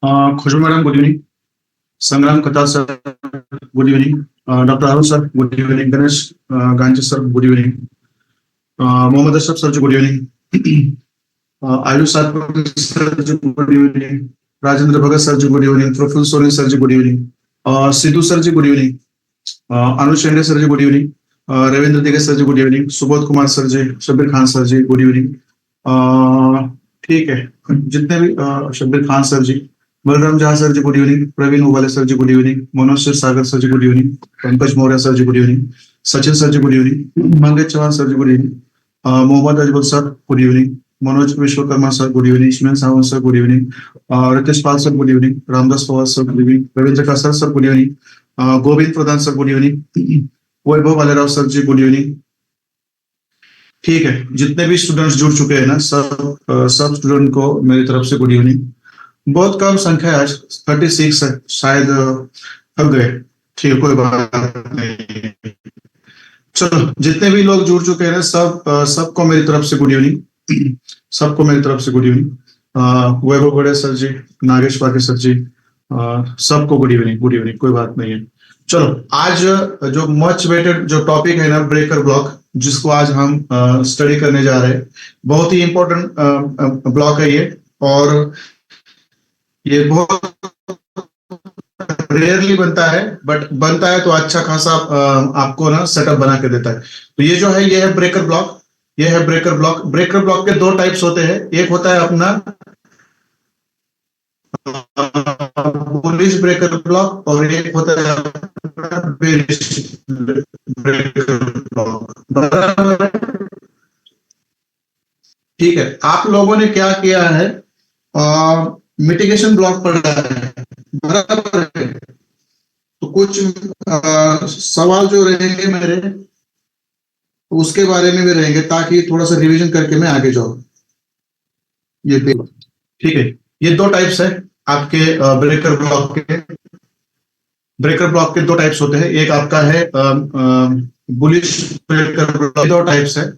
खुशबू madam good evening. Sangram Katha sir good evening. Doctor Arun sir good evening. Ganesh Gandhi sir good evening. Mohammad Ashraf sir ji good evening. Ayush sir ji good evening. Rajendra Bhagat sir ji good evening. Praful Soni sir ji good evening. Sidhu sir ji good evening. Anuj Shende sir ji good evening. Ravindra Dige sir ji good evening. Subodh Kumar sir ji, Shabbir Khan sir ji good evening. ठीक है, जितने भी Shabbir Khan sir ji, Balram Jaha sir ji good evening. Pravin Ubale sir ji good evening. Manoj Kshirsagar sir ji good evening. Pankaj Maurya sir ji good evening. Sachin sir ji good evening. Mangesh Chauhan sir ji good evening. Mohammad Ajmal sir good evening. Manoj Vishwakarma sir good evening. Sunil Sawant sir good evening. Ritesh Pal sir good evening. Ramdas Pawar sir good evening. Ravindra Kasar sir good evening. Govind प्रधान sir good evening. वैभव Bhalerao sir ji good evening. ठीक है, जितने भी students जुड़ चुके हैं ना, सब student को मेरी तरफ से गुड इवनिंग। बहुत कम संख्या है आज, 36 है, शायद थक गए। ठीक है, कोई बात नहीं। चलो, जितने भी लोग जुड़ चुके हैं ना, सबको मेरी तरफ से गुड इवनिंग। सबको मेरी तरफ से good evening. Vaibhav Bade sir ji, Nagesh Patil sir ji, सबको गुड इवनिंग, गुड इवनिंग, कोई बात नहीं है। चलो, आज जो मच वेटेड जो टॉपिक है ना, ब्रेकर ब्लॉक, जिसको आज हम स्टडी करने जा रहे हैं, बहुत ही इंपॉर्टेंट ब्लॉक है ये। और ये बहुत रेयरली बनता है, बट बनता है तो अच्छा खासा आपको ना सेटअप बना के देता है। तो ये जो है, ये है ब्रेकर ब्लॉक। ये है ब्रेकर ब्लॉक। ब्रेकर ब्लॉक के दो टाइप्स होते हैं। एक होता है अपना बुलिश ब्रेकर ब्लॉक, और एक होता है अपना बेरिश ब्रेकर ब्लॉक। बराबर है? ठीक है, आप लोगों ने क्या किया है, मिटिगेशन ब्लॉक पढ़ा है, बराबर है? तो कुछ सवाल जो रहेंगे मेरे, उसके बारे में भी रहेंगे, ताकि थोड़ा सा रिवीजन करके मैं आगे जाऊं। ये देखो, ठीक है, ये दो टाइप्स है आपके ब्रेकर ब्लॉक के। ब्रेकर ब्लॉक के दो टाइप्स होते हैं। एक आपका है बुलिश ब्रेकर ब्लॉक, दो टाइप्स है।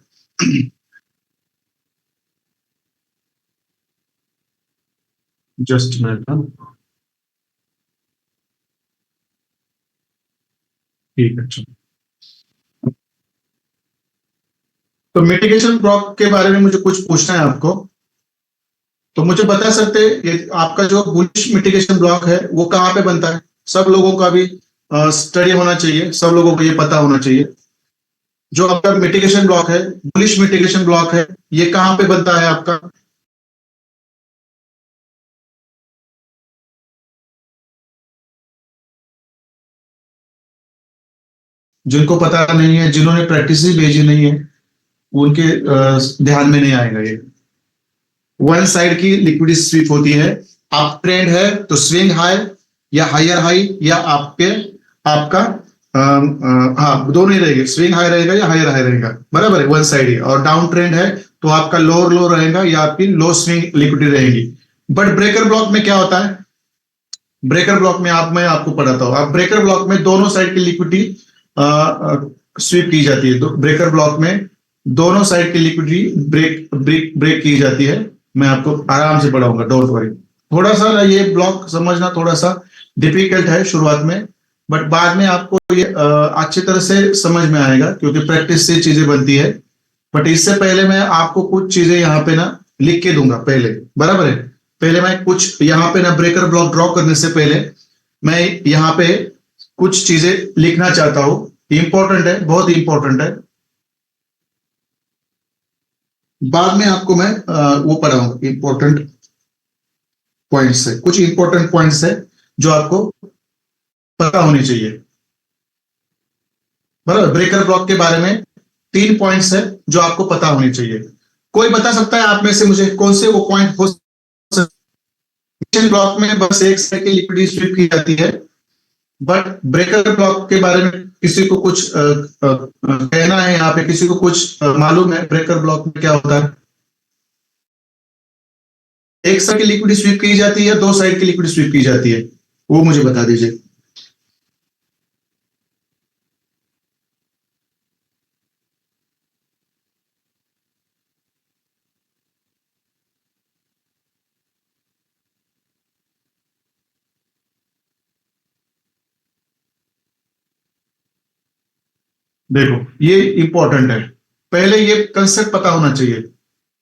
Just minute. ठीक है, चलो। तो मिटिगेशन ब्लॉक के बारे में मुझे कुछ पूछना है आपको। तो मुझे बता सकते हैं, ये आपका जो बुलिश मिटिगेशन ब्लॉक है, वो कहाँ पे बनता है? सब लोगों का भी स्टडी होना चाहिए, सब लोगों को ये पता होना चाहिए। जो आपका मिटिगेशन ब्लॉक है, बुलिश मिटिगेशन ब्लॉक है, ये कहाँ पे बनता है आपका? जिनको पता नहीं है, जिन्होंने प्रैक्टिस ही भेजी नहीं है, उनके ध्यान में नहीं आएगा ये। वन साइड की लिक्विड स्वीप होती है। अप ट्रेंड है तो स्विंग हाई या हायर हाई, या आपके आपका हाँ, दोनों ही रहेंगे, स्विंग हाई रहेगा या हायर हाई रहेगा, बराबर है, वन साइड ही। और डाउन ट्रेंड है तो आपका लोअर लो रहेगा, या आपकी लो स्विंग लिक्विडिटी रहेगी। बट ब्रेकर ब्लॉक में क्या होता है? ब्रेकर ब्लॉक में मैं आपको पढ़ाता हूँ। आप ब्रेकर ब्लॉक में दोनों साइड की लिक्विडिटी स्वीप की जाती है। ब्रेकर ब्लॉक में दोनों साइड की लिक्विडिटी ब्रेक ब्रेक ब्रेक की जाती है। मैं आपको आराम से पढ़ाऊंगा, डोंट वरी। थोड़ा सा ना ये ब्लॉक समझना थोड़ा सा डिफिकल्ट है शुरुआत में, बट बाद में आपको ये अच्छी तरह से समझ में आएगा, क्योंकि प्रैक्टिस से चीजें बनती है। बट इससे पहले मैं आपको कुछ चीजें यहाँ पे ना लिख के दूंगा पहले, बराबर है? पहले मैं कुछ यहाँ पे ना, ब्रेकर ब्लॉक ड्रॉ करने से पहले मैं यहाँ पे कुछ चीजें लिखना चाहता हूँ। इंपॉर्टेंट है, बहुत इंपॉर्टेंट है। बाद में आपको मैं वो पढ़ाऊंगा, इंपॉर्टेंट पॉइंट्स है, कुछ इंपॉर्टेंट पॉइंट्स है जो आपको पता होनी चाहिए, बराबर? ब्रेकर ब्लॉक के बारे में तीन पॉइंट्स है जो आपको पता होने चाहिए। कोई बता सकता है आप में से मुझे, कौन से वो पॉइंट हो सकते? ब्लॉक में बस एक साइकिल लिक्विड स्वीप की जाती है, बट ब्रेकर ब्लॉक के बारे में किसी को कुछ कहना है यहाँ पे? किसी को कुछ मालूम है ब्रेकर ब्लॉक में क्या होता है? एक साइड की लिक्विड स्वीप की जाती है, दो साइड की लिक्विड स्वीप की जाती है, वो मुझे बता दीजिए। देखो ये इंपॉर्टेंट है, पहले ये कंसेप्ट पता होना चाहिए,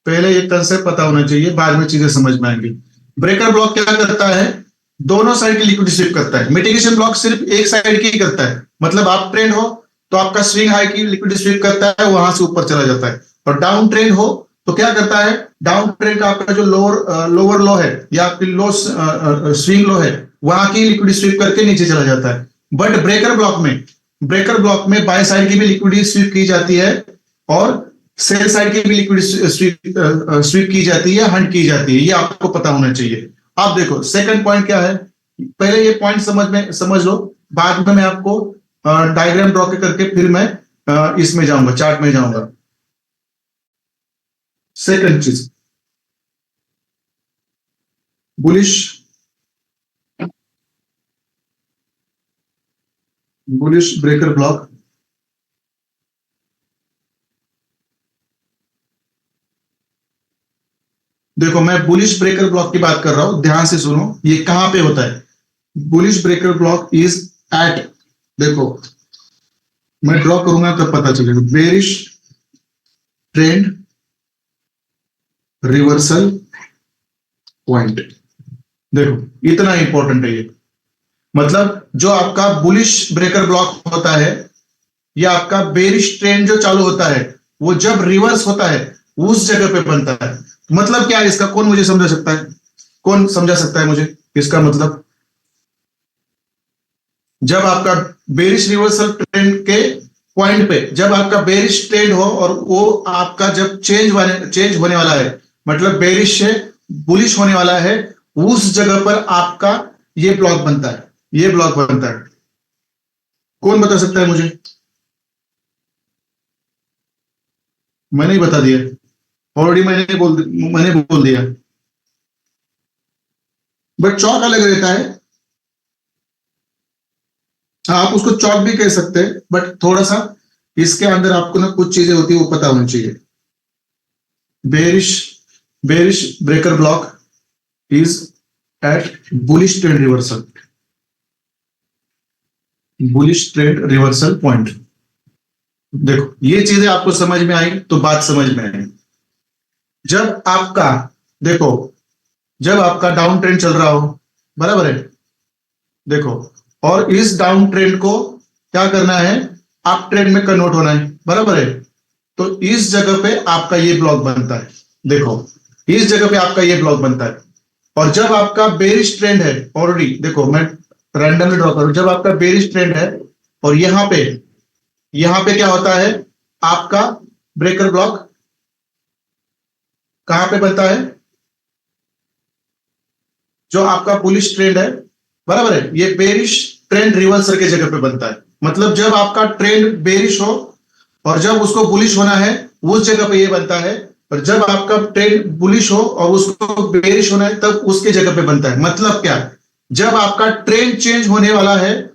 पहले ये कंसेप्ट पता होना चाहिए, बाद में चीजें समझ में आएंगी। ब्रेकर ब्लॉक क्या करता है, दोनों साइड की लिक्विड स्वीप करता है। मिटिगेशन ब्लॉक सिर्फ एक साइड की ही करता है, मतलब आप ट्रेंड हो तो आपका स्विंग हाई की लिक्विड स्वीप करता है, वहां से ऊपर चला जाता है। और डाउन ट्रेंड हो तो क्या करता है, डाउन ट्रेंड का आपका जो लोअर लो है या आपकी लो स्विंग लो है, वहां की लिक्विड स्वीप करके नीचे चला जाता है। बट ब्रेकर ब्लॉक में बाय साइड की भी लिक्विड स्वीप की जाती है और सेल साइड की भी लिक्विड स्वीप की जाती है, हंट की जाती है, ये आपको पता होना चाहिए। आप देखो सेकंड पॉइंट क्या है, पहले ये पॉइंट समझ लो, बाद में मैं आपको डायग्राम ड्रॉ करके फिर मैं इसमें जाऊंगा, चार्ट में जाऊंगा। सेकंड चीज, बुलिश ब्रेकर ब्लॉक, देखो मैं बुलिश ब्रेकर ब्लॉक की बात कर रहा हूं, ध्यान से सुनो, ये कहां पे होता है। Bullish breaker block is at, देखो मैं ड्रॉ करूंगा तब पता चलेगा, बेरिश ट्रेंड रिवर्सल पॉइंट। देखो इतना इंपॉर्टेंट है ये, मतलब जो आपका बुलिश ब्रेकर ब्लॉक होता है या आपका बेरिश ट्रेंड जो चालू होता है, वो जब रिवर्स होता है उस जगह पे बनता है। मतलब क्या है इसका, कौन मुझे समझा सकता है, कौन समझा सकता है मुझे इसका मतलब। जब आपका बेरिश रिवर्सल ट्रेंड के पॉइंट पे, जब आपका बेरिश ट्रेंड हो और वो आपका जब चेंज होने वाला है, मतलब बेरिश से बुलिश होने वाला है, उस जगह पर आपका ये ब्लॉक बनता है, ये ब्लॉक बनता है। कौन बता सकता है मुझे, मैंने ही बता दिया ऑलरेडी, मैंने बोल दिया। बट चौक अलग रहता है, आप उसको चौक भी कह सकते हैं, बट थोड़ा सा इसके अंदर आपको ना कुछ चीजें होती है वो पता होनी चाहिए। Bearish bearish breaker block is at bullish trend reversal, bullish trend reversal point. देखो ये चीजें आपको समझ में आई तो बात समझ में आई। जब आपका, देखो जब आपका डाउन ट्रेंड चल रहा हो, बराबर है, देखो, और इस डाउन ट्रेंड को क्या करना है, अप ट्रेंड में कन्वर्ट होना है, बराबर है, तो इस जगह पे आपका ये ब्लॉक बनता है। देखो इस जगह पे आपका ये ब्लॉक बनता है। और जब आपका बेरिश ट्रेंड है, ऑलरेडी देखो मैं रैंडमली ड्रॉ करूं, जब आपका बेरिश ट्रेंड है और यहां पे क्या होता है, आपका ब्रेकर ब्लॉक कहां पे बनता है, जो आपका बुलिश ट्रेंड है, बराबर है, ये बेरिश ट्रेंड रिवर्सल के जगह पे बनता है। मतलब जब आपका ट्रेंड बेरिश हो और जब उसको बुलिश होना है, उस जगह पे ये बनता है। और जब आपका ट्रेंड बुलिश हो और उसको बेरिश होना है, तब उसके जगह पे बनता है। मतलब क्या, जब आपका ट्रेंड चेंज होने वाला है,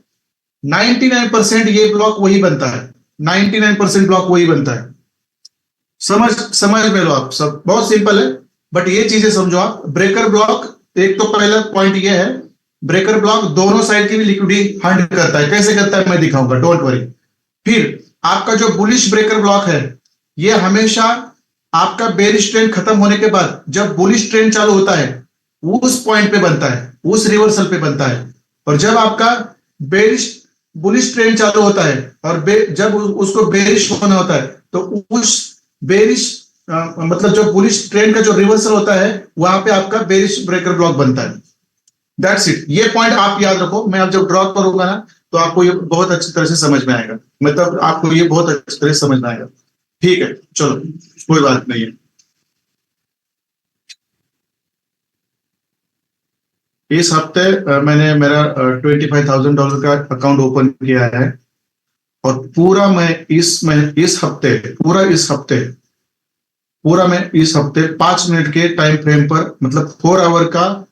99% ये ब्लॉक वही बनता है, 99% ब्लॉक वही बनता है। समझ समझ में लो आप, सब बहुत सिंपल है, बट ये चीजें समझो आप। ब्रेकर ब्लॉक, एक तो पहला पॉइंट ये है, ब्रेकर ब्लॉक दोनों साइड की भी लिक्विडिटी हंट करता है। कैसे करता है मैं दिखाऊंगा, डोंट वरी। फिर आपका जो बुलिश ब्रेकर ब्लॉक है, ये हमेशा आपका बेरिश ट्रेंड खत्म होने के बाद जब बुलिश ट्रेंड चालू होता है, उस पॉइंट पे बनता है, उस रिवर्सल पे बनता है। और जब आपका बेरिश बुलिश ट्रेंड चालू होता है और जब उसको बेरिश होना होता है, तो उस बेरिश मतलब जो बुलिश ट्रेंड का जो रिवर्सल होता है, वहां पे आपका बेरिश ब्रेकर ब्लॉक बनता है। दैट्स इट, ये पॉइंट आप याद रखो। मैं अब जब ड्रॉ करूंगा ना, तो आपको ये बहुत अच्छी तरह से समझ में आएगा, मतलब आपको ये बहुत अच्छी तरह से समझ में आएगा। ठीक है, चलो कोई बात नहीं है। इस हफ्ते मैंने मेरा $25,000 का अकाउंट ओपन किया है, और पूरा मैं इस हफ्ते पूरा मैं इस हफ्ते 5 मिनट के टाइम फ्रेम पर, मतलब 4 आवर का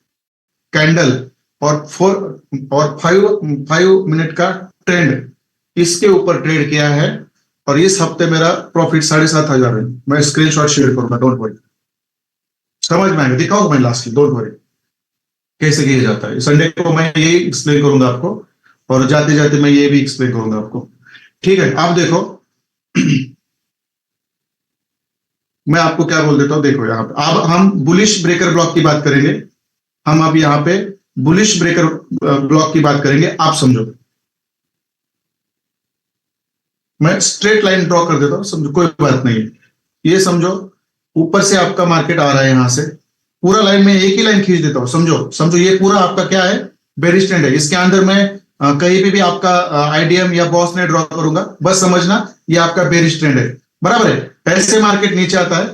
कैंडल और 5 मिनट का ट्रेंड, इसके ऊपर ट्रेड किया है। और इस हफ्ते मेरा प्रॉफिट 7,500 है। मैं स्क्रीनशॉट शेयर करूंगा, डोंट वरी, समझ में आएगा, दिखाऊंगा मैं लास्ट में, डोंट वरी कैसे किया जाता है। संडे को मैं यही एक्सप्लेन करूंगा आपको, और जाते जाते मैं ये भी एक्सप्लेन करूंगा आपको। ठीक है, आप देखो मैं आपको क्या बोल देता हूं, देखो यहाँ पे अब हम बुलिश ब्रेकर ब्लॉक की बात करेंगे। हम अब यहाँ पे बुलिश ब्रेकर ब्लॉक की बात करेंगे, आप समझो। मैं स्ट्रेट लाइन ड्रॉ कर देता हूं, समझो, कोई बात नहीं है। ये समझो ऊपर से आपका मार्केट आ रहा है, यहां से पूरा लाइन में एक ही लाइन खींच देता हूं, समझो समझो, ये पूरा आपका क्या है, बेरिश ट्रेंड है। इसके अंदर मैं कहीं पे भी आपका आईडीएम या बॉस ने ड्रॉ करूंगा, बस समझना ये आपका बेरिश ट्रेंड है, बराबर है। ऐसे मार्केट नीचे आता है,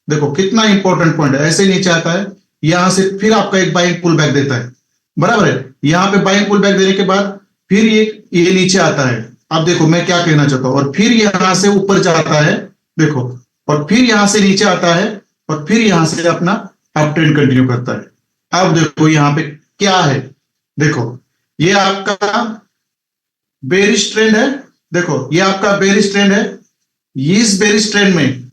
देखो कितना इंपॉर्टेंट पॉइंट है, ऐसे नीचे आता है, यहां से फिर आपका एक बाइंग पुल बैक देता है, बराबर है। यहां पे बाइंग पुल बैक देने के बाद फिर ये नीचे आता है। अब देखो मैं क्या कहना चाहता हूं, और फिर यहां से ऊपर जाता है, देखो, और फिर यहां से नीचे आता है, और फिर यहां से अपना अप ट्रेंड कंटिन्यू करता है। अब देखो यहां पे क्या है, देखो ये आपका बेरिश ट्रेंड है, देखो ये आपका बेरिश ट्रेंड है। इस बेरिश ट्रेंड में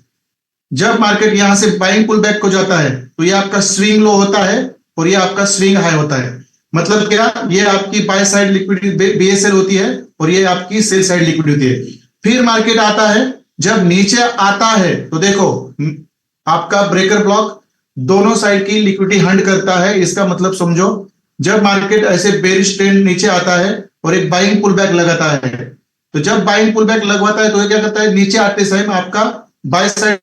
जब मार्केट यहां से बाइंग पुल बैक को जाता है तो ये आपका स्विंग लो होता है और ये आपका स्विंग हाई होता है। मतलब क्या, ये आपकी बाय साइड लिक्विडिटी बीएसएल होती है और ये आपकी सेल साइड लिक्विडिटी होती है। फिर मार्केट आता है, जब नीचे आता है तो देखो आपका ब्रेकर ब्लॉक दोनों साइड की लिक्विडिटी हंट करता है। इसका मतलब समझो, जब मार्केट ऐसे बेरिश ट्रेंड नीचे आता है और एक बाइंग पुल बैक लगाता है, तो जब बाइंग पुल बैक लगवाता है तो ये क्या करता है, नीचे आते समय आपका बाय साइड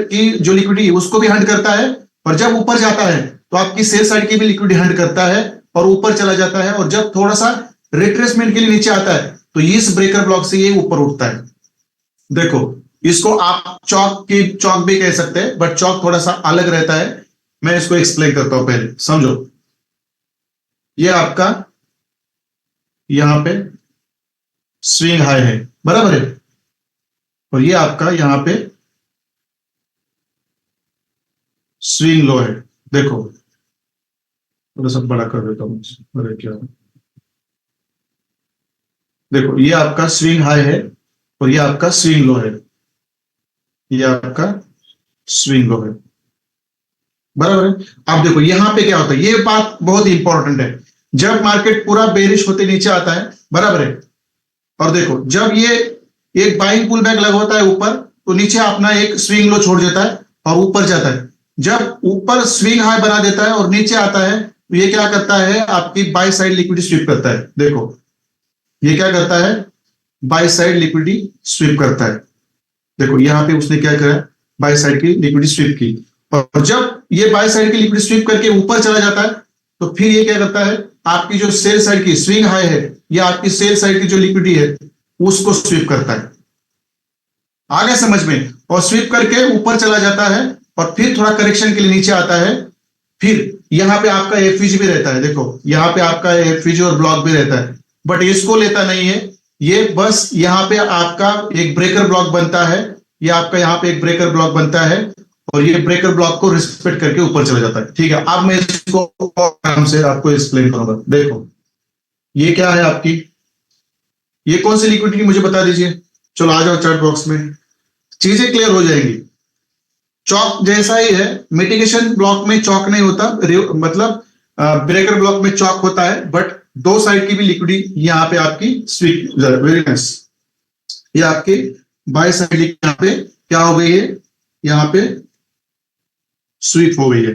की जो लिक्विडिटी उसको भी हंट करता है, और जब ऊपर जाता है तो आपकी सेल साइड की भी लिक्विडिटी हंट करता है और ऊपर चला जाता है। और जब थोड़ा सा रिट्रेसमेंट के लिए नीचे आता है तो इस ब्रेकर ब्लॉक से ये ऊपर उठता है। देखो इसको आप चौक भी कह सकते हैं, बट चौक थोड़ा सा अलग रहता है। मैं इसको एक्सप्लेन करता हूं, पहले समझो। ये आपका यहां पे स्विंग हाई है, बराबर है, और ये आपका यहां पे स्विंग लो है। देखो थोड़ा सा बड़ा कर देता हूं, अरे क्या, देखो ये आपका स्विंग हाई है और ये आपका स्विंग लो है, ये आपका स्विंग लो है, बराबर है। अब देखो यहां पे क्या होता है, ये बात बहुत इंपॉर्टेंट है। जब मार्केट पूरा बेरिश होते नीचे आता है, बराबर है, और देखो जब ये एक बाइंग पुल बैक लगवाता है ऊपर, तो नीचे अपना एक स्विंग लो छोड़ देता है और ऊपर जाता है। जब ऊपर स्विंग हाई बना देता है और नीचे आता है तो ये क्या करता है, आपकी बाय साइड लिक्विडिटी स्वीप करता है। देखो ये क्या करता है, बाय साइड लिक्विडिटी स्वीप करता है। देखो यहां पे उसने क्या करा, बाय साइड की लिक्विडिटी स्वीप की, और जब ये बाय साइड की लिक्विडिटी स्वीप करके ऊपर चला जाता है तो फिर ये क्या करता है, आपकी जो सेल साइड की स्विंग हाई है या आपकी सेल साइड की जो लिक्विडिटी है उसको स्वीप करता है। आगे समझ में, और स्वीप करके ऊपर चला जाता है और फिर थोड़ा करेक्शन के लिए नीचे आता है। फिर यहां पे आपका एफवीजी भी रहता है, देखो यहां पे आपका एफवीजी और ब्लॉक भी रहता है, बट इसको लेता नहीं है। ये बस यहां पे आपका एक ब्रेकर ब्लॉक बनता है, ये आपका यहां पे एक ब्रेकर ब्लॉक बनता है और ये ब्रेकर ब्लॉक को रिस्पेक्ट करके ऊपर चला जाता है। ठीक है, अब मैं इसको आराम से आपको एक्सप्लेन करूंगा। देखो ये क्या है आपकी, ये कौन सी लिक्विडिटी मुझे बता दीजिए, चलो आ जाओ चैट बॉक्स में, चीजें क्लियर हो जाएंगी। चौक जैसा ही है, मिटिगेशन ब्लॉक में चौक नहीं होता, मतलब ब्रेकर ब्लॉक में चौक होता है, बट दो साइड की भी लिक्विडिटी यहां पे आपकी स्वीप, वेरी नाइस, ये आपके बाय साइड यहां पे क्या हो गई है, यहां पे स्वीप हो गई है,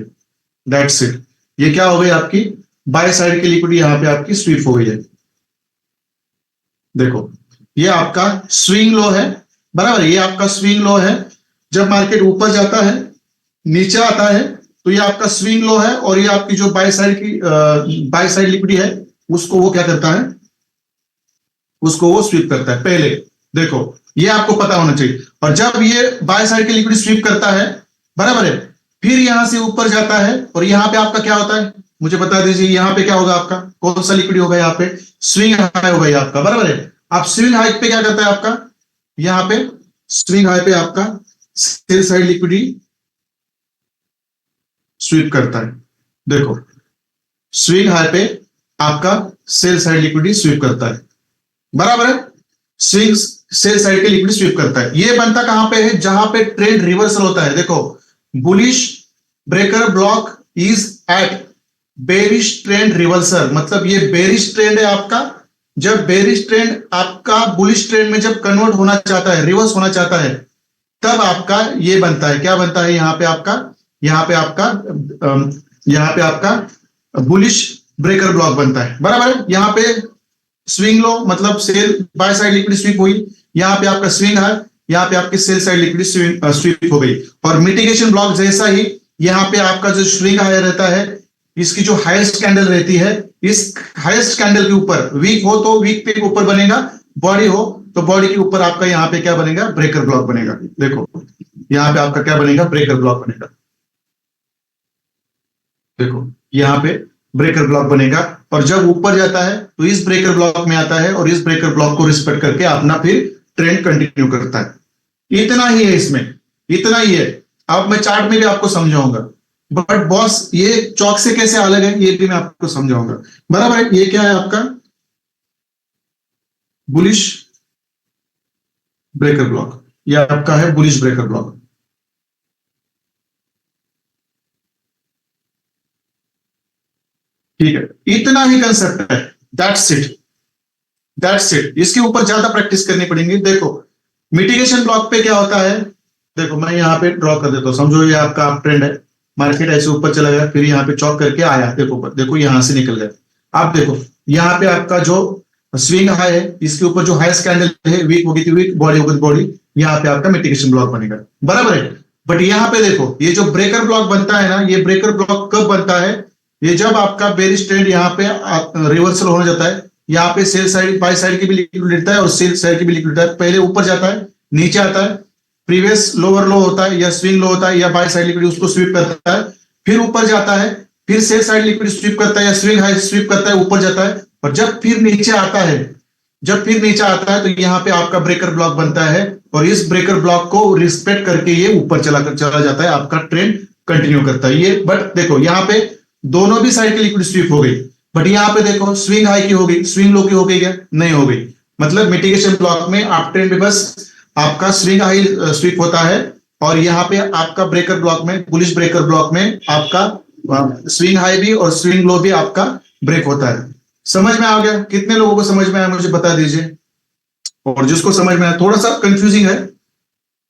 दैट्स इट। ये क्या हो गई आपकी बाय साइड की लिक्विडिटी, यहां पे आपकी स्वीप हो गई है। देखो ये आपका स्विंग लो है, बराबर, ये आपका स्विंग लो है। जब मार्केट ऊपर जाता है नीचे आता है तो ये आपका स्विंग लो है, और ये आपकी जो बाय साइड लिक्विडिटी है उसको वो क्या करता है, उसको वो स्वीप करता है। पहले देखो ये आपको पता होना चाहिए। और जब ये बाय साइड की लिक्विडिटी स्वीप करता है, बराबर है, फिर यहां से ऊपर जाता है और यहां पे आपका क्या होता है, मुझे बता दीजिए, यहां पे क्या होगा आपका, कौन सा लिक्विड होगा, यहाँ पे स्विंग हाई होगा आपका, बराबर है। आप स्विंग हाई पे क्या करता है आपका, यहां पे स्विंग हाई पे आपका सेल साइड लिक्विडिटी स्वीप करता है। देखो स्विंग हाई पे आपका सेल साइड लिक्विडिटी स्वीप करता है, बराबर है, स्विंग सेल साइड के लिक्विडिटी स्वीप करता है। ये बनता कहां पे है, जहां पे ट्रेंड रिवर्सल होता है। देखो bullish breaker block is at bearish trend reversal, मतलब ये बेरिश ट्रेंड है आपका, जब बेरिश ट्रेंड आपका बुलिश ट्रेंड में जब कन्वर्ट होना चाहता है, रिवर्स होना चाहता है, तब आपका ये बनता है, क्या बनता है यहाँ पे आपका, यहाँ पे आपका यहाँ पे आपका बुलिश ब्रेकर ब्लॉक बनता है, बराबर है। यहाँ पे स्विंग लो मतलब sell buy side liquid sweep हुई, यहाँ पे आपका स्विंग है, यहाँ पे आपकी सेल साइड लिक्विड स्वीप हो गई। और मिटिगेशन ब्लॉक जैसा ही यहाँ पे आपका जो स्विंग हाई रहता है, इसकी जो हाईएस्ट कैंडल रहती है, इस हाईएस्ट कैंडल के ऊपर वीक हो तो वीक पे ऊपर बनेगा, बॉडी हो तो बॉडी के ऊपर आपका यहाँ पे क्या बनेगा, ब्रेकर ब्लॉक बनेगा। देखो यहाँ पे आपका क्या बनेगा, ब्रेकर ब्लॉक बनेगा। देखो यहाँ पे ब्रेकर ब्लॉक बनेगा, और जब ऊपर जाता है तो इस ब्रेकर ब्लॉक में आता है, और इस ब्रेकर ब्लॉक को रिस्पेक्ट करके अपना फिर ट्रेंड कंटिन्यू करता है। इतना ही है इसमें, इतना ही है। अब मैं चार्ट में भी आपको समझाऊंगा, बट बॉस ये चौक से कैसे अलग है ये भी मैं आपको समझाऊंगा, बराबर है। ये क्या है आपका बुलिश ब्रेकर ब्लॉक, ये आपका है बुलिश ब्रेकर ब्लॉक। ठीक है, इतना ही कंसेप्ट है, दैट्स इट, दैट्स इट। इसके ऊपर ज्यादा प्रैक्टिस करनी पड़ेगी। देखो मिटिगेशन ब्लॉक पे क्या होता है, देखो मैं यहाँ पे ड्रॉ कर देता हूँ, समझो ये आपका अप ट्रेंड है, मार्केट ऐसे ऊपर चला गया, फिर यहाँ पे चौक करके आया, देखो देखो यहां से निकल गया। आप देखो यहाँ पे आपका जो स्विंग हाई है, इसके ऊपर जो हाईएस्ट कैंडल है, वीक होगी थी वीक, बॉडी होगी बॉडी, यहाँ पे आपका मिटिगेशन ब्लॉक बनेगा, बराबर है। बट यहाँ पे देखो ये जो ब्रेकर ब्लॉक बनता है ना, ये ब्रेकर ब्लॉक कब बनता है, ये जब आपका बेरिश ट्रेंड यहाँ पे रिवर्सल होने जाता है, यहाँ पे सेल साइड बाय साइड की भी लिक्विड लेता है और सेल साइड की भी लिक्विड लेता है। पहले ऊपर जाता है, नीचे आता है, प्रीवियस लोअर लो होता है या स्विंग लो होता है या बाय साइड लिक्विड उसको स्वीप करता है, फिर ऊपर जाता है, फिर सेल साइड लिक्विड स्वीप करता है या स्विंग हाई स्वीप करता है, ऊपर जाता है, और जब फिर नीचे आता है, जब फिर नीचे आता है तो यहाँ पे आपका ब्रेकर ब्लॉक बनता है, और इस ब्रेकर ब्लॉक को रिस्पेक्ट करके ये ऊपर चला जाता है, आपका ट्रेंड कंटिन्यू करता है ये। बट देखो यहाँ पे दोनों भी साइड की लिक्विड स्वीप हो गई, बट यहाँ पे देखो स्विंग हाई की हो गई, स्विंग लो की हो गई क्या, नहीं हो गई। मतलब मिटिगेशन ब्लॉक में आप ट्रेंड में बस आपका स्विंग हाई स्वीप होता है, और यहाँ पे आपका ब्रेकर ब्लॉक में, बुलिश ब्रेकर ब्लॉक में आपका स्विंग हाई भी और स्विंग लो भी आपका ब्रेक होता है। समझ में आ गया? कितने लोगों को समझ में आया मुझे बता दीजिए, और जिसको समझ में आया, थोड़ा सा कंफ्यूजिंग है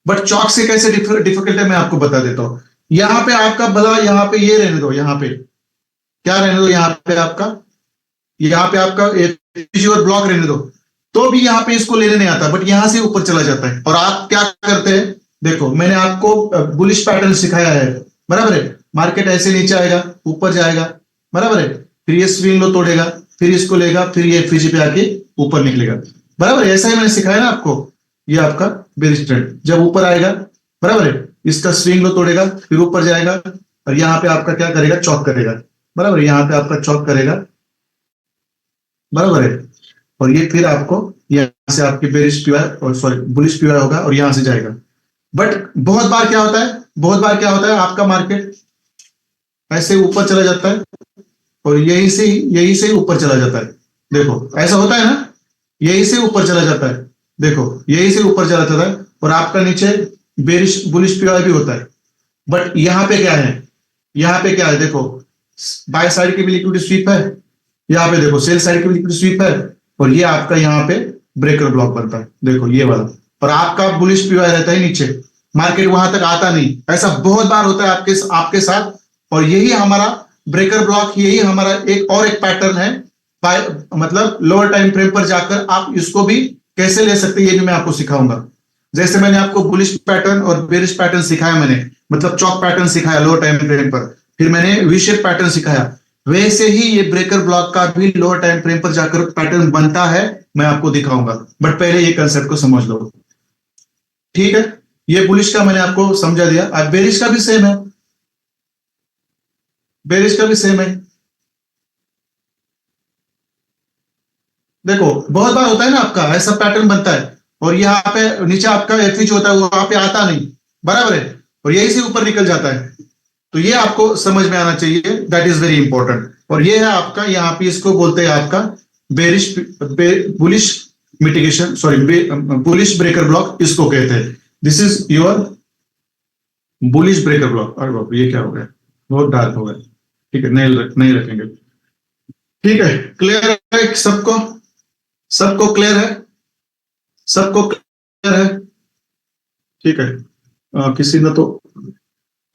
बट चौक से कैसे डिफिकल्ट है मैं आपको बता देता हूं। यहाँ पे आपका भला यहाँ पे ये रहने दो, यहाँ पे क्या रहने दो, यहाँ पे आपका और ब्लॉक रहने दो, तो भी यहाँ पे इसको लेने नहीं आता, बट यहाँ से ऊपर चला जाता है। और आप क्या करते हैं, देखो मैंने आपको बुलिश पैटर्न सिखाया है, बराबर है। मार्केट ऐसे नीचे आएगा, ऊपर जाएगा, बराबर है, फिर ये स्विंग लो तोड़ेगा, फिर इसको लेगा, फिर ये एफवीजी पे आके ऊपर निकलेगा, बराबर है। ऐसा ही मैंने सिखाया ना आपको। ये आपका बेरिश ट्रेंड जब ऊपर आएगा, बराबर है, इसका स्विंग लो तोड़ेगा, फिर ऊपर जाएगा, और यहाँ पे आपका क्या करेगा, चौक करेगा, बराबर है, यहाँ पे आपका चौक करेगा, बराबर है, और ये फिर आपको यहाँ से आपकी बेरिश पीवाई और सॉरी बुलिश पीवाई होगा और यहाँ से जाएगा। बट बहुत बार क्या होता है, बहुत बार क्या होता है, आपका मार्केट ऐसे ऊपर चला जाता है और यही से ऊपर चला जाता है। देखो ऐसा होता है ना, यही से ऊपर चला जाता है, देखो यही से ऊपर चला जाता है, और आपका नीचे बेरिश बुलिश पीवाई भी होता है। बट यहाँ पे क्या है, यहाँ पे क्या है, देखो बाय साइड की भी लिक्विड स्वीप है, यहाँ पे देखो सेल साइड की भी लिक्विड स्वीप है, और ये आपका यहाँ पे ब्रेकर ब्लॉक बनता है, देखो ये वाला, और आपका बुलिश पीवाई रहता है नीचे, मार्केट वहां तक आता नहीं। ऐसा बहुत बार होता है आपके साथ, और यही हमारा ब्रेकर ब्लॉक, यही हमारा एक पैटर्न है। मतलब लोअर टाइम फ्रेम पर जाकर आप इसको भी कैसे ले सकते हैं ये भी मैं आपको सिखाऊंगा। जैसे मैंने आपको बुलिश पैटर्न और बेरिश पैटर्न सिखाया, मैंने मतलब चौक पैटर्न सिखाया लोअर टाइम फ्रेम पर, फिर मैंने वी शेप पैटर्न सिखाया, वैसे ही ये ब्रेकर ब्लॉक का भी लोअर टाइम फ्रेम पर जाकर पैटर्न बनता है, मैं आपको दिखाऊंगा। बट पहले ये कंसेप्ट को समझ लो, ठीक है। ये बुलिश का मैंने आपको समझा दिया, अब बेरिश का भी सेम है, बेरिश का भी सेम है। देखो बहुत बार होता है ना आपका ऐसा पैटर्न बनता है, और यहाँ पे नीचे आपका एफविच होता है, वो वहां पे आता नहीं, बराबर है, और यही से ऊपर निकल जाता है। तो ये आपको समझ में आना चाहिए, दैट इज वेरी इंपॉर्टेंट। और ये है आपका, यहाँ पे इसको बोलते हैं आपका bearish bullish mitigation, sorry bullish breaker block इसको कहते हैं। This is your bullish breaker block. अरे बाप ये क्या हो गया, बहुत डार्क हो गया, ठीक है नहीं रखेंगे, ठीक है। क्लियर है सबको? सबको क्लियर है? सबको क्लियर है? ठीक है। किसी ने तो